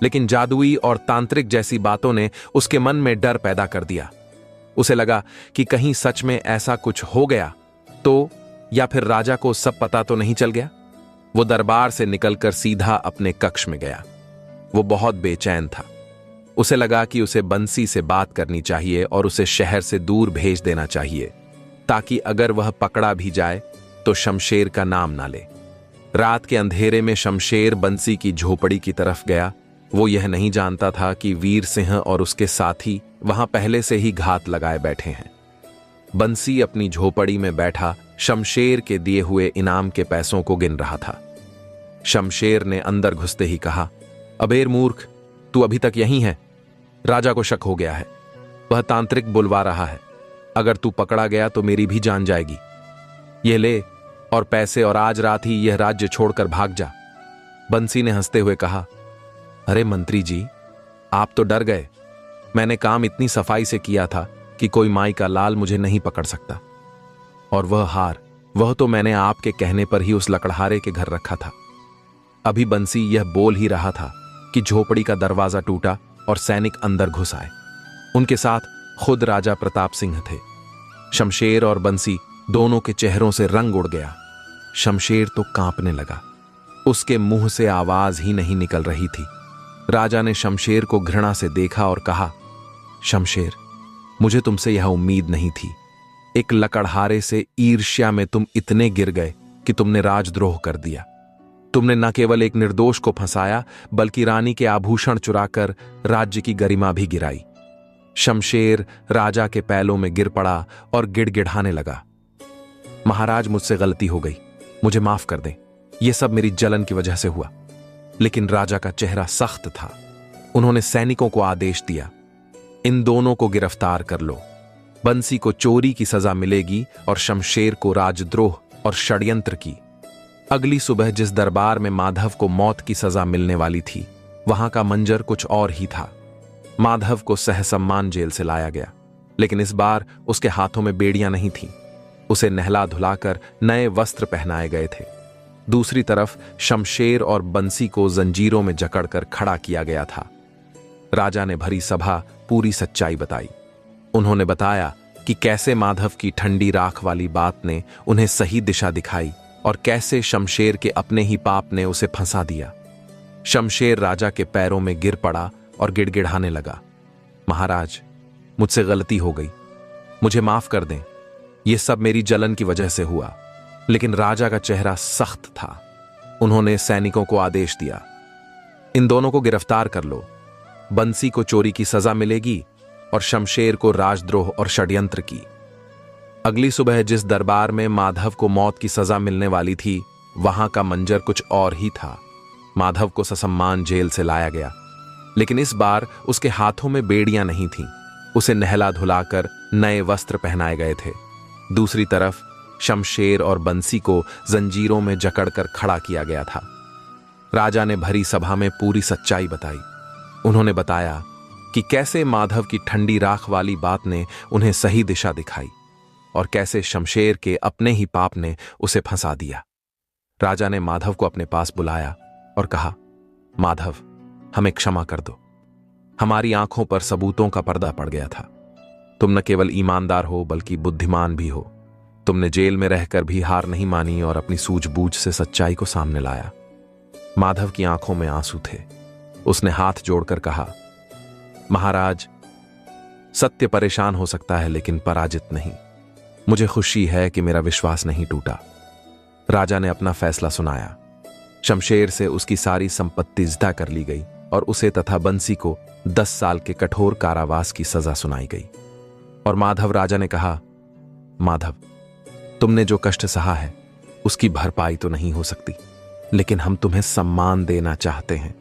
लेकिन जादुई और तांत्रिक जैसी बातों ने उसके मन में डर पैदा कर दिया। उसे लगा कि कहीं सच में ऐसा कुछ हो गया तो, या फिर राजा को सब पता तो नहीं चल गया। वो दरबार से निकलकर सीधा अपने कक्ष में गया। वो बहुत बेचैन था। उसे लगा कि उसे बंसी से बात करनी चाहिए और उसे शहर से दूर भेज देना चाहिए, ताकि अगर वह पकड़ा भी जाए तो शमशेर का नाम ना ले। रात के अंधेरे में शमशेर बंसी की झोपड़ी की तरफ गया। वो यह नहीं जानता था कि वीर सिंह और उसके साथी वहां पहले से ही घात लगाए बैठे हैं। बंसी अपनी झोपड़ी में बैठा शमशेर के दिए हुए इनाम के पैसों को गिन रहा था। शमशेर ने अंदर घुसते ही कहा, अबेर मूर्ख, तू अभी तक यहीं है? राजा को शक हो गया है। वह तांत्रिक बुलवा रहा है। अगर तू पकड़ा गया तो मेरी भी जान जाएगी। ये ले और पैसे, और आज रात ही यह राज्य छोड़कर भाग जा। बंसी ने हंसते हुए कहा, अरे मंत्री जी, आप तो डर गए। मैंने काम इतनी सफाई से किया था कि कोई माई का लाल मुझे नहीं पकड़ सकता। और वह हार, वह तो मैंने आपके कहने पर ही उस लकड़हारे के घर रखा था। अभी बंसी यह बोल ही रहा था कि झोपड़ी का दरवाजा टूटा और सैनिक अंदर घुस आए। उनके साथ खुद राजा प्रताप सिंह थे। शमशेर और बंसी दोनों के चेहरों से रंग उड़ गया। शमशेर तो कांपने लगा। उसके मुंह से आवाज ही नहीं निकल रही थी। राजा ने शमशेर को घृणा से देखा और कहा, शमशेर, मुझे तुमसे यह उम्मीद नहीं थी। एक लकड़हारे से ईर्ष्या में तुम इतने गिर गए कि तुमने राजद्रोह कर दिया। तुमने न केवल एक निर्दोष को फंसाया, बल्कि रानी के आभूषण चुराकर राज्य की गरिमा भी गिराई। शमशेर राजा के पैलों में गिर पड़ा और गिड़गिड़ाने लगा, महाराज, मुझसे गलती हो गई, मुझे माफ कर दें। यह सब मेरी जलन की वजह से हुआ। लेकिन राजा का चेहरा सख्त था। उन्होंने सैनिकों को आदेश दिया, इन दोनों को गिरफ्तार कर लो। बंसी को चोरी की सजा मिलेगी और शमशेर को राजद्रोह और षड्यंत्र की। अगली सुबह जिस दरबार में माधव को मौत की सजा मिलने वाली थी, वहां का मंजर कुछ और ही था। माधव को सहसम्मान जेल से लाया गया, लेकिन इस बार उसके हाथों में बेड़ियां नहीं थीं। उसे नहला धुलाकर नए वस्त्र पहनाए गए थे। दूसरी तरफ शमशेर और बंसी को जंजीरों में जकड़कर खड़ा किया गया था। राजा ने भरी सभा पूरी सच्चाई बताई। उन्होंने बताया कि कैसे माधव की ठंडी राख वाली बात ने उन्हें सही दिशा दिखाई और कैसे शमशेर के अपने ही पाप ने उसे फंसा दिया। शमशेर राजा के पैरों में गिर पड़ा और गिड़गिड़ाने लगा, महाराज, मुझसे गलती हो गई, मुझे माफ कर दें। यह सब मेरी जलन की वजह से हुआ। लेकिन राजा का चेहरा सख्त था। उन्होंने सैनिकों को आदेश दिया, इन दोनों को गिरफ्तार कर लो। बंसी को चोरी की सजा मिलेगी और शमशेर को राजद्रोह और षड्यंत्र की। अगली सुबह जिस दरबार में माधव को मौत की सजा मिलने वाली थी, वहां का मंजर कुछ और ही था। माधव को ससम्मान जेल से लाया गया, लेकिन इस बार उसके हाथों में बेड़ियां नहीं थीं। उसे नहला धुलाकर नए वस्त्र पहनाए गए थे। दूसरी तरफ शमशेर और बंसी को जंजीरों में जकड़कर खड़ा किया गया था। राजा ने भरी सभा में पूरी सच्चाई बताई। उन्होंने बताया कि कैसे माधव की ठंडी राख वाली बात ने उन्हें सही दिशा दिखाई और कैसे शमशेर के अपने ही पाप ने उसे फंसा दिया। राजा ने माधव को अपने पास बुलाया और कहा, माधव, हमें क्षमा कर दो। हमारी आंखों पर सबूतों का पर्दा पड़ गया था। तुम न केवल ईमानदार हो बल्कि बुद्धिमान भी हो। तुमने जेल में रहकर भी हार नहीं मानी और अपनी सूझबूझ से सच्चाई को सामने लाया। माधव की आंखों में आंसू थे। उसने हाथ जोड़कर कहा, महाराज, सत्य परेशान हो सकता है लेकिन पराजित नहीं। मुझे खुशी है कि मेरा विश्वास नहीं टूटा। राजा ने अपना फैसला सुनाया। शमशेर से उसकी सारी संपत्ति जब्त कर ली गई और उसे तथा बंसी को 10 साल के कठोर कारावास की सजा सुनाई गई। और माधव राजा ने कहा, माधव, तुमने जो कष्ट सहा है उसकी भरपाई तो नहीं हो सकती, लेकिन हम तुम्हें सम्मान देना चाहते हैं।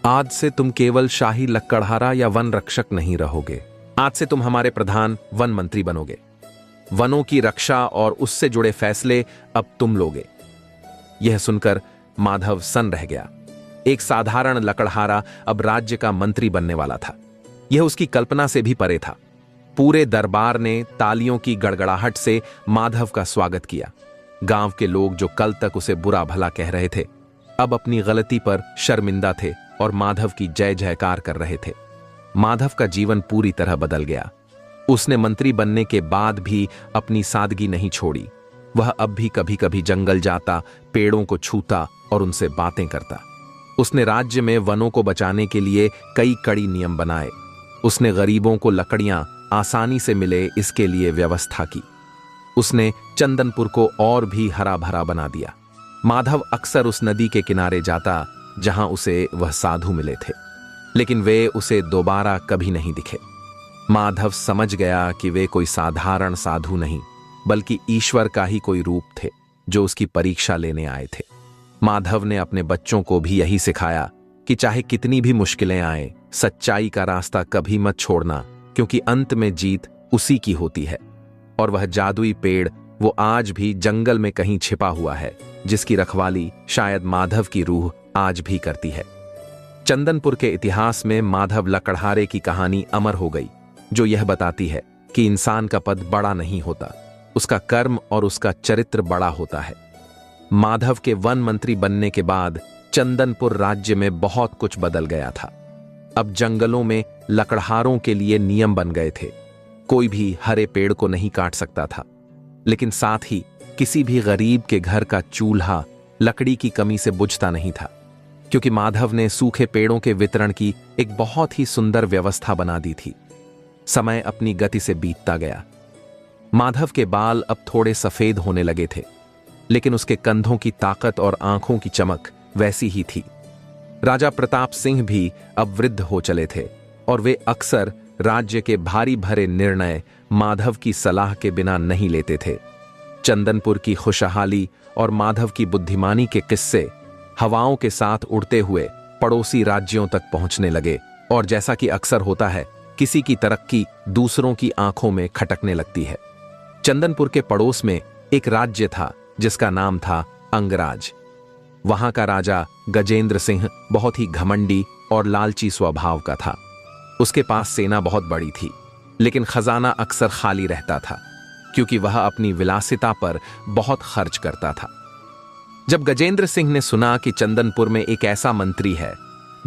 आज से तुम केवल शाही लक्कड़हारा या वन रक्षक नहीं रहोगे। आज से तुम हमारे प्रधान वन मंत्री बनोगे। वनों की रक्षा और उससे जुड़े फैसले अब तुम लोगे। यह सुनकर माधव सन्न रह गया। एक साधारण लकड़हारा अब राज्य का मंत्री बनने वाला था। यह उसकी कल्पना से भी परे था। पूरे दरबार ने तालियों की गड़गड़ाहट से माधव का स्वागत किया। गांव के लोग जो कल तक उसे बुरा भला कह रहे थे, अब अपनी गलती पर शर्मिंदा थे और माधव की जय जयकार कर रहे थे। माधव का जीवन पूरी तरह बदल गया। उसने मंत्री बनने के बाद भी अपनी सादगी नहीं छोड़ी। वह अब भी कभी कभी जंगल जाता, पेड़ों को छूता और उनसे बातें करता। उसने राज्य में वनों को बचाने के लिए कई कड़ी नियम बनाए। उसने गरीबों को लकड़ियां आसानी से मिले इसके लिए व्यवस्था की। उसने चंदनपुर को और भी हरा भरा बना दिया। माधव अक्सर उस नदी के किनारे जाता जहां उसे वह साधु मिले थे, लेकिन वे उसे दोबारा कभी नहीं दिखे। माधव समझ गया कि वे कोई साधारण साधु नहीं बल्कि ईश्वर का ही कोई रूप थे जो उसकी परीक्षा लेने आए थे। माधव ने अपने बच्चों को भी यही सिखाया कि चाहे कितनी भी मुश्किलें आए, सच्चाई का रास्ता कभी मत छोड़ना, क्योंकि अंत में जीत उसी की होती है। और वह जादुई पेड़ वो आज भी जंगल में कहीं छिपा हुआ है, जिसकी रखवाली शायद माधव की रूह आज भी करती है। चंदनपुर के इतिहास में माधव लकड़हारे की कहानी अमर हो गई, जो यह बताती है कि इंसान का पद बड़ा नहीं होता, उसका कर्म और उसका चरित्र बड़ा होता है। माधव के वन मंत्री बनने के बाद चंदनपुर राज्य में बहुत कुछ बदल गया था। अब जंगलों में लकड़हारों के लिए नियम बन गए थे। कोई भी हरे पेड़ को नहीं काट सकता था, लेकिन साथ ही किसी भी गरीब के घर का चूल्हा लकड़ी की कमी से बुझता नहीं था, क्योंकि माधव ने सूखे पेड़ों के वितरण की एक बहुत ही सुंदर व्यवस्था बना दी थी। समय अपनी गति से बीतता गया। माधव के बाल अब थोड़े सफेद होने लगे थे, लेकिन उसके कंधों की ताकत और आंखों की चमक वैसी ही थी। राजा प्रताप सिंह भी अब वृद्ध हो चले थे और वे अक्सर राज्य के भारी भरे निर्णय माधव की सलाह के बिना नहीं लेते थे। चंदनपुर की खुशहाली और माधव की बुद्धिमानी के किस्से हवाओं के साथ उड़ते हुए पड़ोसी राज्यों तक पहुंचने लगे, और जैसा कि अक्सर होता है, किसी की तरक्की दूसरों की आंखों में खटकने लगती है। चंदनपुर के पड़ोस में एक राज्य था जिसका नाम था अंगराज। वहां का राजा गजेंद्र सिंह बहुत ही घमंडी और लालची स्वभाव का था। उसके पास सेना बहुत बड़ी थी, लेकिन खजाना अक्सर खाली रहता था, क्योंकि वह अपनी विलासिता पर बहुत खर्च करता था। जब गजेंद्र सिंह ने सुना कि चंदनपुर में एक ऐसा मंत्री है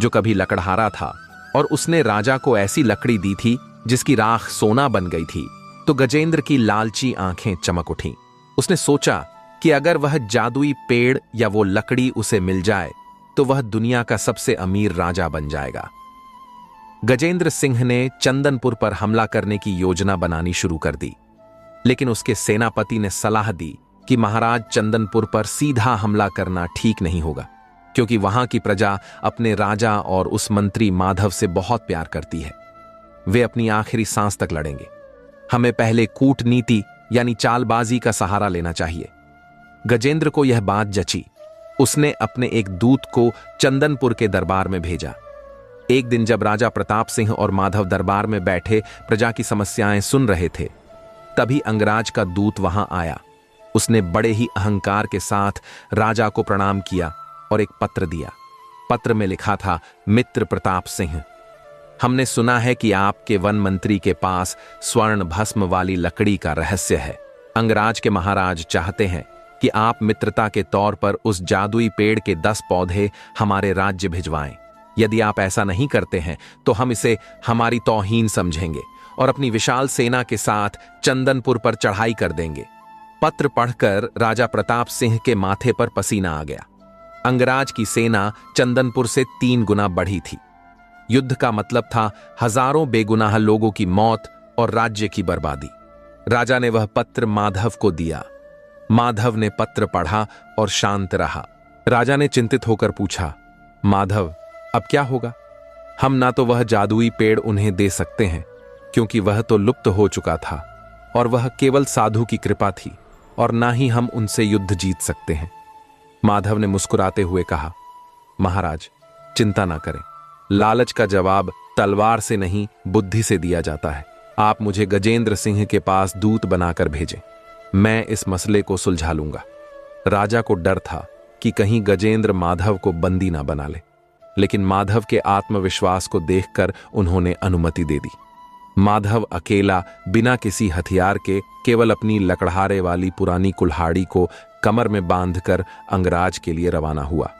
जो कभी लकड़हारा था और उसने राजा को ऐसी लकड़ी दी थी जिसकी राख सोना बन गई थी, तो गजेंद्र की लालची आंखें चमक उठीं। उसने सोचा कि अगर वह जादुई पेड़ या वो लकड़ी उसे मिल जाए तो वह दुनिया का सबसे अमीर राजा बन जाएगा। गजेंद्र सिंह ने चंदनपुर पर हमला करने की योजना बनानी शुरू कर दी, लेकिन उसके सेनापति ने सलाह दी कि महाराज, चंदनपुर पर सीधा हमला करना ठीक नहीं होगा, क्योंकि वहां की प्रजा अपने राजा और उस मंत्री माधव से बहुत प्यार करती है। वे अपनी आखिरी सांस तक लड़ेंगे। हमें पहले कूटनीति यानी चालबाजी का सहारा लेना चाहिए। गजेंद्र को यह बात जची। उसने अपने एक दूत को चंदनपुर के दरबार में भेजा। एक दिन जब राजा प्रताप सिंह और माधव दरबार में बैठे प्रजा की समस्याएं सुन रहे थे, तभी अंगराज का दूत वहां आया। उसने बड़े ही अहंकार के साथ राजा को प्रणाम किया और एक पत्र दिया। पत्र में लिखा था, मित्र प्रताप सिंह, हमने सुना है कि आपके वन मंत्री के पास स्वर्ण भस्म वाली लकड़ी का रहस्य है। अंगराज के महाराज चाहते हैं कि आप मित्रता के तौर पर उस जादुई पेड़ के 10 पौधे हमारे राज्य भिजवाएं। यदि आप ऐसा नहीं करते हैं तो हम इसे हमारी तौहीन समझेंगे और अपनी विशाल सेना के साथ चंदनपुर पर चढ़ाई कर देंगे। पत्र पढ़कर राजा प्रताप सिंह के माथे पर पसीना आ गया। अंगराज की सेना चंदनपुर से 3 गुना बढ़ी थी। युद्ध का मतलब था हजारों बेगुनाह लोगों की मौत और राज्य की बर्बादी। राजा ने वह पत्र माधव को दिया। माधव ने पत्र पढ़ा और शांत रहा। राजा ने चिंतित होकर पूछा, माधव, अब क्या होगा? हम ना तो वह जादुई पेड़ उन्हें दे सकते हैं, क्योंकि वह तो लुप्त हो चुका था और वह केवल साधु की कृपा थी, और ना ही हम उनसे युद्ध जीत सकते हैं। माधव ने मुस्कुराते हुए कहा, महाराज, चिंता ना करें। लालच का जवाब तलवार से नहीं, बुद्धि से दिया जाता है। आप मुझे गजेंद्र सिंह के पास दूत बनाकर भेजें। मैं इस मसले को सुलझा लूंगा। राजा को डर था कि कहीं गजेंद्र माधव को बंदी ना बना ले, लेकिन माधव के आत्मविश्वास को देखकर उन्होंने अनुमति दे दी। माधव अकेला बिना किसी हथियार के केवल अपनी लकड़हारे वाली पुरानी कुल्हाड़ी को कमर में बांधकर अंगराज के लिए रवाना हुआ।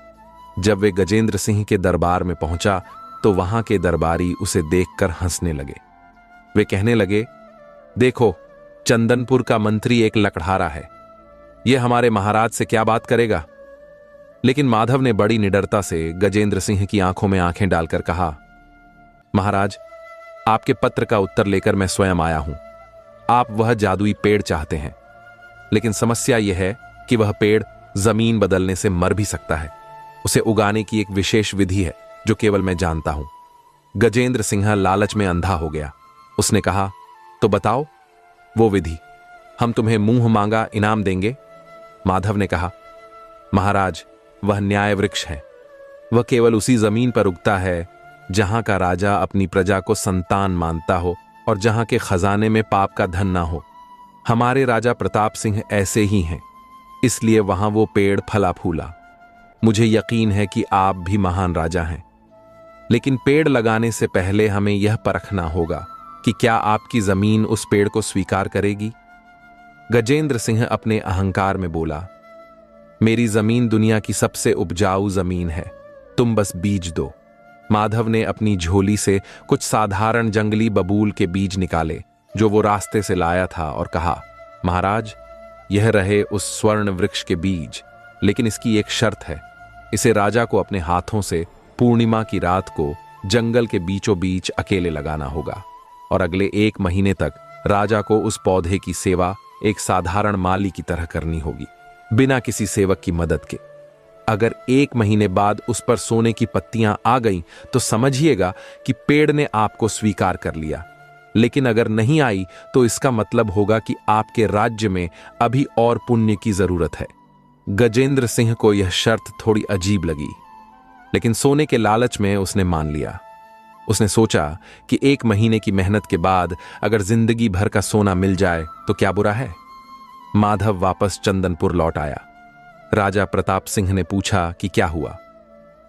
जब वे गजेंद्र सिंह के दरबार में पहुंचा तो वहां के दरबारी उसे देखकर हंसने लगे। वे कहने लगे, देखो, चंदनपुर का मंत्री एक लकड़हारा है। यह हमारे महाराज से क्या बात करेगा? लेकिन माधव ने बड़ी निडरता से गजेंद्र सिंह की आंखों में आंखें डालकर कहा, महाराज, आपके पत्र का उत्तर लेकर मैं स्वयं आया हूं। आप वह जादुई पेड़ चाहते हैं, लेकिन समस्या यह है कि वह पेड़ जमीन बदलने से मर भी सकता है। उसे उगाने की एक विशेष विधि है जो केवल मैं जानता हूं। गजेंद्र सिंह लालच में अंधा हो गया। उसने कहा, तो बताओ वो विधि, हम तुम्हें मुंह मांगा इनाम देंगे। माधव ने कहा, महाराज, वह न्याय वृक्ष है। वह केवल उसी जमीन पर उगता है जहां का राजा अपनी प्रजा को संतान मानता हो और जहां के खजाने में पाप का धन ना हो। हमारे राजा प्रताप सिंह ऐसे ही हैं, इसलिए वहां वो पेड़ फला फूला। मुझे यकीन है कि आप भी महान राजा हैं, लेकिन पेड़ लगाने से पहले हमें यह परखना होगा कि क्या आपकी जमीन उस पेड़ को स्वीकार करेगी। गजेंद्र सिंह अपने अहंकार में बोला, मेरी जमीन दुनिया की सबसे उपजाऊ जमीन है, तुम बस बीज दो। माधव ने अपनी झोली से कुछ साधारण जंगली बबूल के बीज निकाले जो वो रास्ते से लाया था और कहा, महाराज, यह रहे उस स्वर्ण वृक्ष के बीज, लेकिन इसकी एक शर्त है। इसे राजा को अपने हाथों से पूर्णिमा की रात को जंगल के बीचों बीच अकेले लगाना होगा, और अगले 1 महीने तक राजा को उस पौधे की सेवा एक साधारण माली की तरह करनी होगी, बिना किसी सेवक की मदद के। अगर 1 महीने बाद उस पर सोने की पत्तियां आ गईं तो समझिएगा कि पेड़ ने आपको स्वीकार कर लिया। लेकिन अगर नहीं आई तो इसका मतलब होगा कि आपके राज्य में अभी और पुण्य की जरूरत है। गजेंद्र सिंह को यह शर्त थोड़ी अजीब लगी, लेकिन सोने के लालच में उसने मान लिया। उसने सोचा कि 1 महीने की मेहनत के बाद अगर जिंदगी भर का सोना मिल जाए तो क्या बुरा है। माधव वापस चंदनपुर लौट आया। राजा प्रताप सिंह ने पूछा कि क्या हुआ।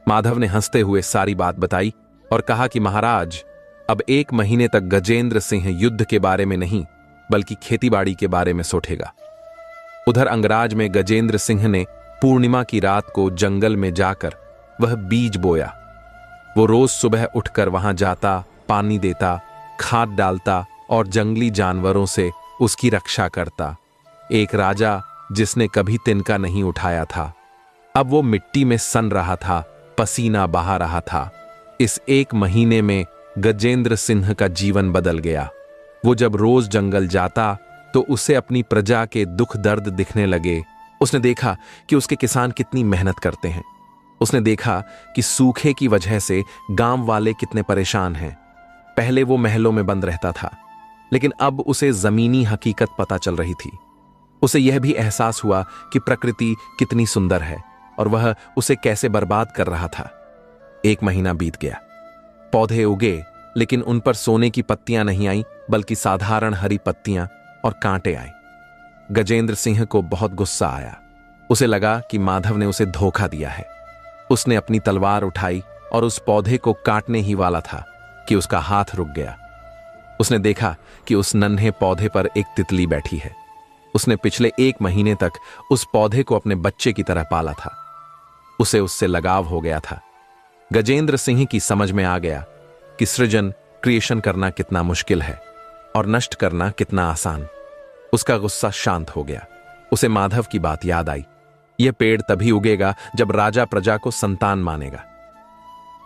माधव ने हंसते हुए सारी बात बताई और कहा कि महाराज, अब 1 महीने तक गजेंद्र सिंह युद्ध के बारे में नहीं बल्कि खेतीबाड़ी के बारे में सोचेगा। उधर अंगराज में गजेंद्र सिंह ने पूर्णिमा की रात को जंगल में जाकर वह बीज बोया। वो रोज सुबह उठकर वहां जाता, पानी देता, खाद डालता और जंगली जानवरों से उसकी रक्षा करता। एक राजा जिसने कभी तिनका नहीं उठाया था, अब वो मिट्टी में सन रहा था, पसीना बहा रहा था। इस 1 महीने में गजेंद्र सिंह का जीवन बदल गया। वो जब रोज जंगल जाता तो उसे अपनी प्रजा के दुख दर्द दिखने लगे। उसने देखा कि उसके किसान कितनी मेहनत करते हैं। उसने देखा कि सूखे की वजह से गांव वाले कितने परेशान हैं। पहले वो महलों में बंद रहता था, लेकिन अब उसे जमीनी हकीकत पता चल रही थी। उसे यह भी एहसास हुआ कि प्रकृति कितनी सुंदर है और वह उसे कैसे बर्बाद कर रहा था। 1 महीना बीत गया। पौधे उगे, लेकिन उन पर सोने की पत्तियां नहीं आई बल्कि साधारण हरी पत्तियां और कांटे आए। गजेंद्र सिंह को बहुत गुस्सा आया। उसे लगा कि माधव ने उसे धोखा दिया है। उसने अपनी तलवार उठाई और उस पौधे को काटने ही वाला था कि उसका हाथ रुक गया। उसने देखा कि उस नन्हे पौधे पर एक तितली बैठी है। उसने पिछले 1 महीने तक उस पौधे को अपने बच्चे की तरह पाला था। उसे उससे लगाव हो गया था। गजेंद्र सिंह की समझ में आ गया कि सृजन, क्रिएशन करना कितना मुश्किल है और नष्ट करना कितना आसान। उसका गुस्सा शांत हो गया। उसे माधव की बात याद आई। यह पेड़ तभी उगेगा जब राजा प्रजा को संतान मानेगा।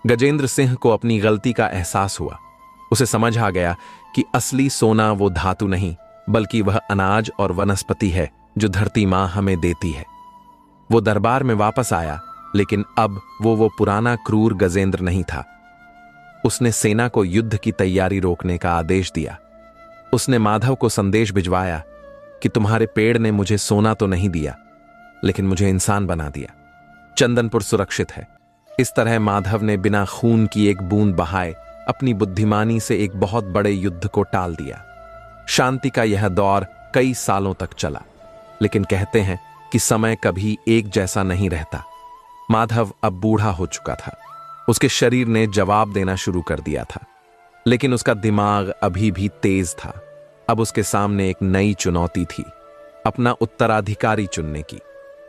गजेंद्र सिंह को अपनी गलती का एहसास हुआ। उसे समझ आ गया कि असली सोना वो धातु नहीं बल्कि वह अनाज और वनस्पति है जो धरती मां हमें देती है। वो दरबार में वापस आया, लेकिन अब वो पुराना क्रूर गजेंद्र नहीं था। उसने सेना को युद्ध की तैयारी रोकने का आदेश दिया। उसने माधव को संदेश भिजवाया कि तुम्हारे पेड़ ने मुझे सोना तो नहीं दिया, लेकिन मुझे इंसान बना दिया। चंदनपुर सुरक्षित है। इस तरह माधव ने बिना खून की एक बूंद बहाए अपनी बुद्धिमानी से एक बहुत बड़े युद्ध को टाल दिया। शांति का यह दौर कई सालों तक चला, लेकिन कहते हैं कि समय कभी एक जैसा नहीं रहता। माधव अब बूढ़ा हो चुका था। उसके शरीर ने जवाब देना शुरू कर दिया था, लेकिन उसका दिमाग अभी भी तेज था। अब उसके सामने एक नई चुनौती थी, अपना उत्तराधिकारी चुनने की।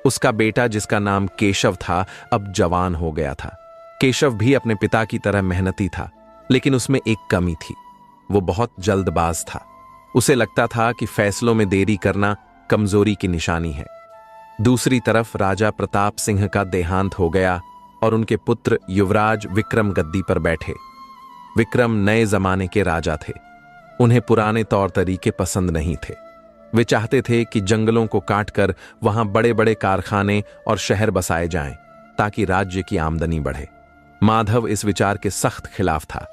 उसका बेटा, जिसका नाम केशव था, अब जवान हो गया था। केशव भी अपने पिता की तरह मेहनती था, लेकिन उसमें एक कमी थी। वो बहुत जल्दबाज था। उसे लगता था कि फैसलों में देरी करना कमजोरी की निशानी है। दूसरी तरफ राजा प्रताप सिंह का देहांत हो गया और उनके पुत्र युवराज विक्रम गद्दी पर बैठे। विक्रम नए जमाने के राजा थे। उन्हें पुराने तौर तरीके पसंद नहीं थे। वे चाहते थे कि जंगलों को काटकर वहां बड़े बड़े कारखाने और शहर बसाए जाएं, ताकि राज्य की आमदनी बढ़े। माधव इस विचार के सख्त खिलाफ था।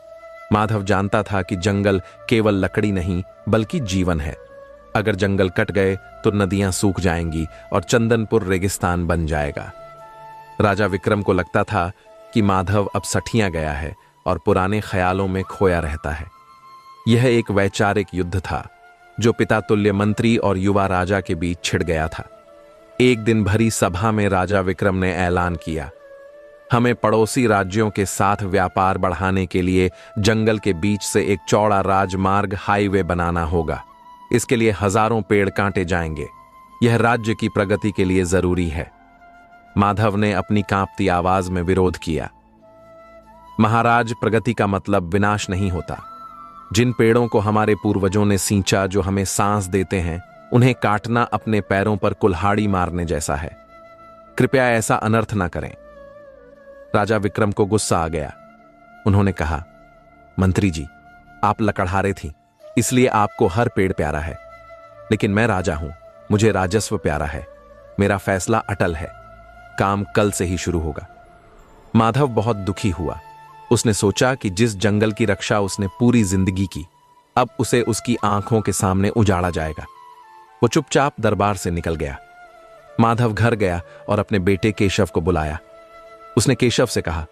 माधव जानता था कि जंगल केवल लकड़ी नहीं बल्कि जीवन है। अगर जंगल कट गए तो नदियां सूख जाएंगी और चंदनपुर रेगिस्तान बन जाएगा। राजा विक्रम को लगता था कि माधव अब सठिया गया है और पुराने ख्यालों में खोया रहता है। यह एक वैचारिक युद्ध था जो पिता तुल्य मंत्री और युवा राजा के बीच छिड़ गया था। एक दिन भरी सभा में राजा विक्रम ने ऐलान किया, हमें पड़ोसी राज्यों के साथ व्यापार बढ़ाने के लिए जंगल के बीच से एक चौड़ा राजमार्ग हाईवे बनाना होगा। इसके लिए हजारों पेड़ काटे जाएंगे। यह राज्य की प्रगति के लिए जरूरी है। माधव ने अपनी कांपती आवाज में विरोध किया, महाराज, प्रगति का मतलब विनाश नहीं होता। जिन पेड़ों को हमारे पूर्वजों ने सींचा, जो हमें सांस देते हैं, उन्हें काटना अपने पैरों पर कुल्हाड़ी मारने जैसा है। कृपया ऐसा अनर्थ न करें। राजा विक्रम को गुस्सा आ गया। उन्होंने कहा, मंत्री जी, आप लकड़हारे थी, इसलिए आपको हर पेड़ प्यारा है, लेकिन मैं राजा हूं, मुझे राजस्व प्यारा है। मेरा फैसला अटल है, काम कल से ही शुरू होगा। माधव बहुत दुखी हुआ। उसने सोचा कि जिस जंगल की रक्षा उसने पूरी जिंदगी की, अब उसे उसकी आंखों के सामने उजाड़ा जाएगा। वो चुपचाप दरबार से निकल गया। माधव घर गया और अपने बेटे केशव को बुलाया। उसने केशव से कहा,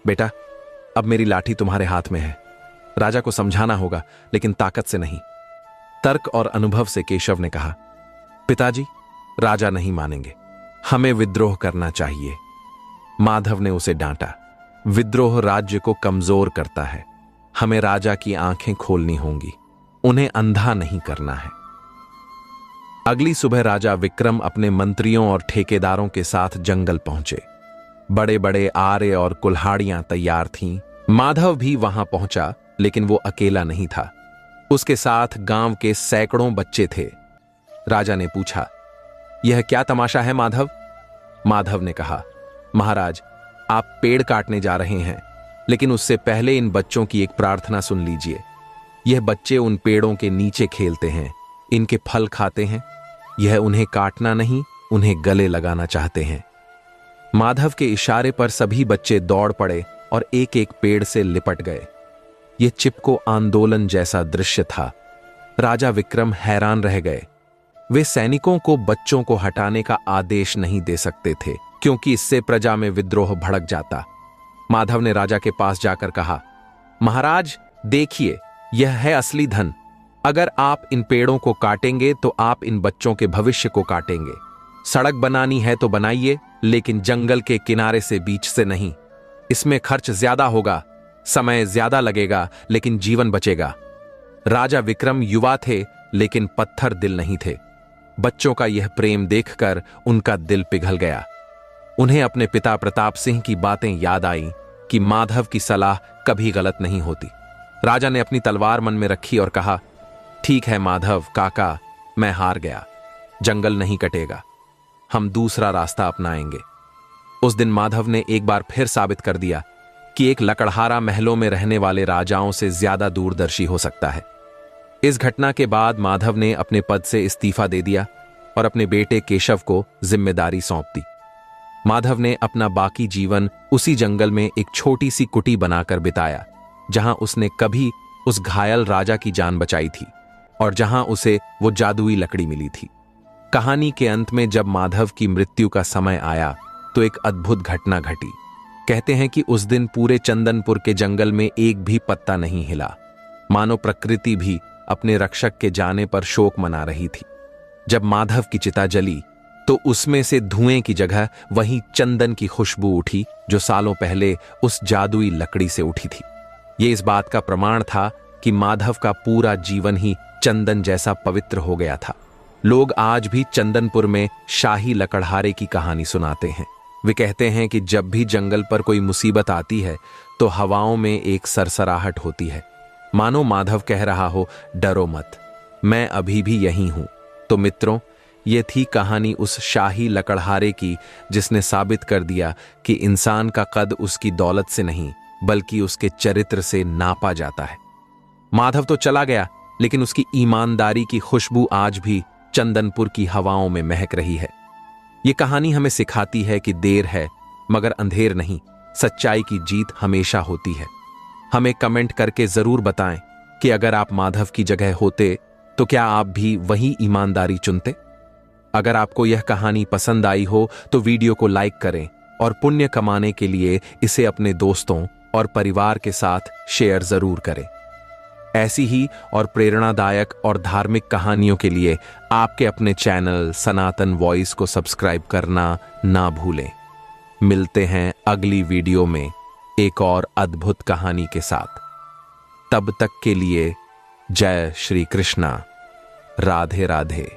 बेटा, अब मेरी लाठी तुम्हारे हाथ में है। राजा को समझाना होगा, लेकिन ताकत से नहीं। तर्क और अनुभव से केशव ने कहा, पिताजी, राजा नहीं मानेंगे, हमें विद्रोह करना चाहिए। माधव ने उसे डांटा, विद्रोह राज्य को कमजोर करता है। हमें राजा की आंखें खोलनी होंगी, उन्हें अंधा नहीं करना है। अगली सुबह राजा विक्रम अपने मंत्रियों और ठेकेदारों के साथ जंगल पहुंचे। बड़े बड़े आरे और कुल्हाड़ियां तैयार थीं। माधव भी वहां पहुंचा, लेकिन वो अकेला नहीं था। उसके साथ गांव के सैकड़ों बच्चे थे। राजा ने पूछा, यह क्या तमाशा है माधव? माधव ने कहा, महाराज, आप पेड़ काटने जा रहे हैं, लेकिन उससे पहले इन बच्चों की एक प्रार्थना सुन लीजिए। यह बच्चे उन पेड़ों के नीचे खेलते हैं, इनके फल खाते हैं। यह उन्हें काटना नहीं, उन्हें गले लगाना चाहते हैं। माधव के इशारे पर सभी बच्चे दौड़ पड़े और एक एक पेड़ से लिपट गए। यह चिपको आंदोलन जैसा दृश्य था। राजा विक्रम हैरान रह गए। वे सैनिकों को बच्चों को हटाने का आदेश नहीं दे सकते थे, क्योंकि इससे प्रजा में विद्रोह भड़क जाता। माधव ने राजा के पास जाकर कहा, महाराज, देखिए, यह है असली धन। अगर आप इन पेड़ों को काटेंगे तो आप इन बच्चों के भविष्य को काटेंगे। सड़क बनानी है तो बनाइए, लेकिन जंगल के किनारे से बीच से नहीं। इसमें खर्च ज्यादा होगा, समय ज्यादा लगेगा, लेकिन जीवन बचेगा। राजा विक्रम युवा थे, लेकिन पत्थर दिल नहीं थे। बच्चों का यह प्रेम देखकर उनका दिल पिघल गया। उन्हें अपने पिता प्रताप सिंह की बातें याद आईं कि माधव की सलाह कभी गलत नहीं होती। राजा ने अपनी तलवार मन में रखी और कहा, ठीक है माधव काका, मैं हार गया। जंगल नहीं कटेगा, हम दूसरा रास्ता अपनाएंगे। उस दिन माधव ने एक बार फिर साबित कर दिया कि एक लकड़हारा महलों में रहने वाले राजाओं से ज्यादा दूरदर्शी हो सकता है। इस घटना के बाद माधव ने अपने पद से इस्तीफा दे दिया और अपने बेटे केशव को जिम्मेदारी सौंप दी। माधव ने अपना बाकी जीवन उसी जंगल में एक छोटी सी कुटी बनाकर बिताया, जहां उसने कभी उस घायल राजा की जान बचाई थी और जहां उसे वो जादुई लकड़ी मिली थी। कहानी के अंत में जब माधव की मृत्यु का समय आया तो एक अद्भुत घटना घटी। कहते हैं कि उस दिन पूरे चंदनपुर के जंगल में एक भी पत्ता नहीं हिला, मानो प्रकृति भी अपने रक्षक के जाने पर शोक मना रही थी। जब माधव की चिता जली तो उसमें से धुएं की जगह वहीं चंदन की खुशबू उठी, जो सालों पहले उस जादुई लकड़ी से उठी थी। यह इस बात का प्रमाण था कि माधव का पूरा जीवन ही चंदन जैसा पवित्र हो गया था। लोग आज भी चंदनपुर में शाही लकड़हारे की कहानी सुनाते हैं। वे कहते हैं कि जब भी जंगल पर कोई मुसीबत आती है तो हवाओं में एक सरसराहट होती है, मानो माधव कह रहा हो, डरो मत, मैं अभी भी यहीं हूं। तो मित्रों, ये थी कहानी उस शाही लकड़हारे की, जिसने साबित कर दिया कि इंसान का कद उसकी दौलत से नहीं, बल्कि उसके चरित्र से नापा जाता है। माधव तो चला गया, लेकिन उसकी ईमानदारी की खुशबू आज भी चंदनपुर की हवाओं में महक रही है। ये कहानी हमें सिखाती है कि देर है मगर अंधेर नहीं, सच्चाई की जीत हमेशा होती है। हमें कमेंट करके जरूर बताएं कि अगर आप माधव की जगह होते तो क्या आप भी वही ईमानदारी चुनते। अगर आपको यह कहानी पसंद आई हो तो वीडियो को लाइक करें और पुण्य कमाने के लिए इसे अपने दोस्तों और परिवार के साथ शेयर जरूर करें। ऐसी ही और प्रेरणादायक और धार्मिक कहानियों के लिए आपके अपने चैनल सनातन वॉइस को सब्सक्राइब करना ना भूलें। मिलते हैं अगली वीडियो में एक और अद्भुत कहानी के साथ। तब तक के लिए जय श्री कृष्णा, राधे राधे।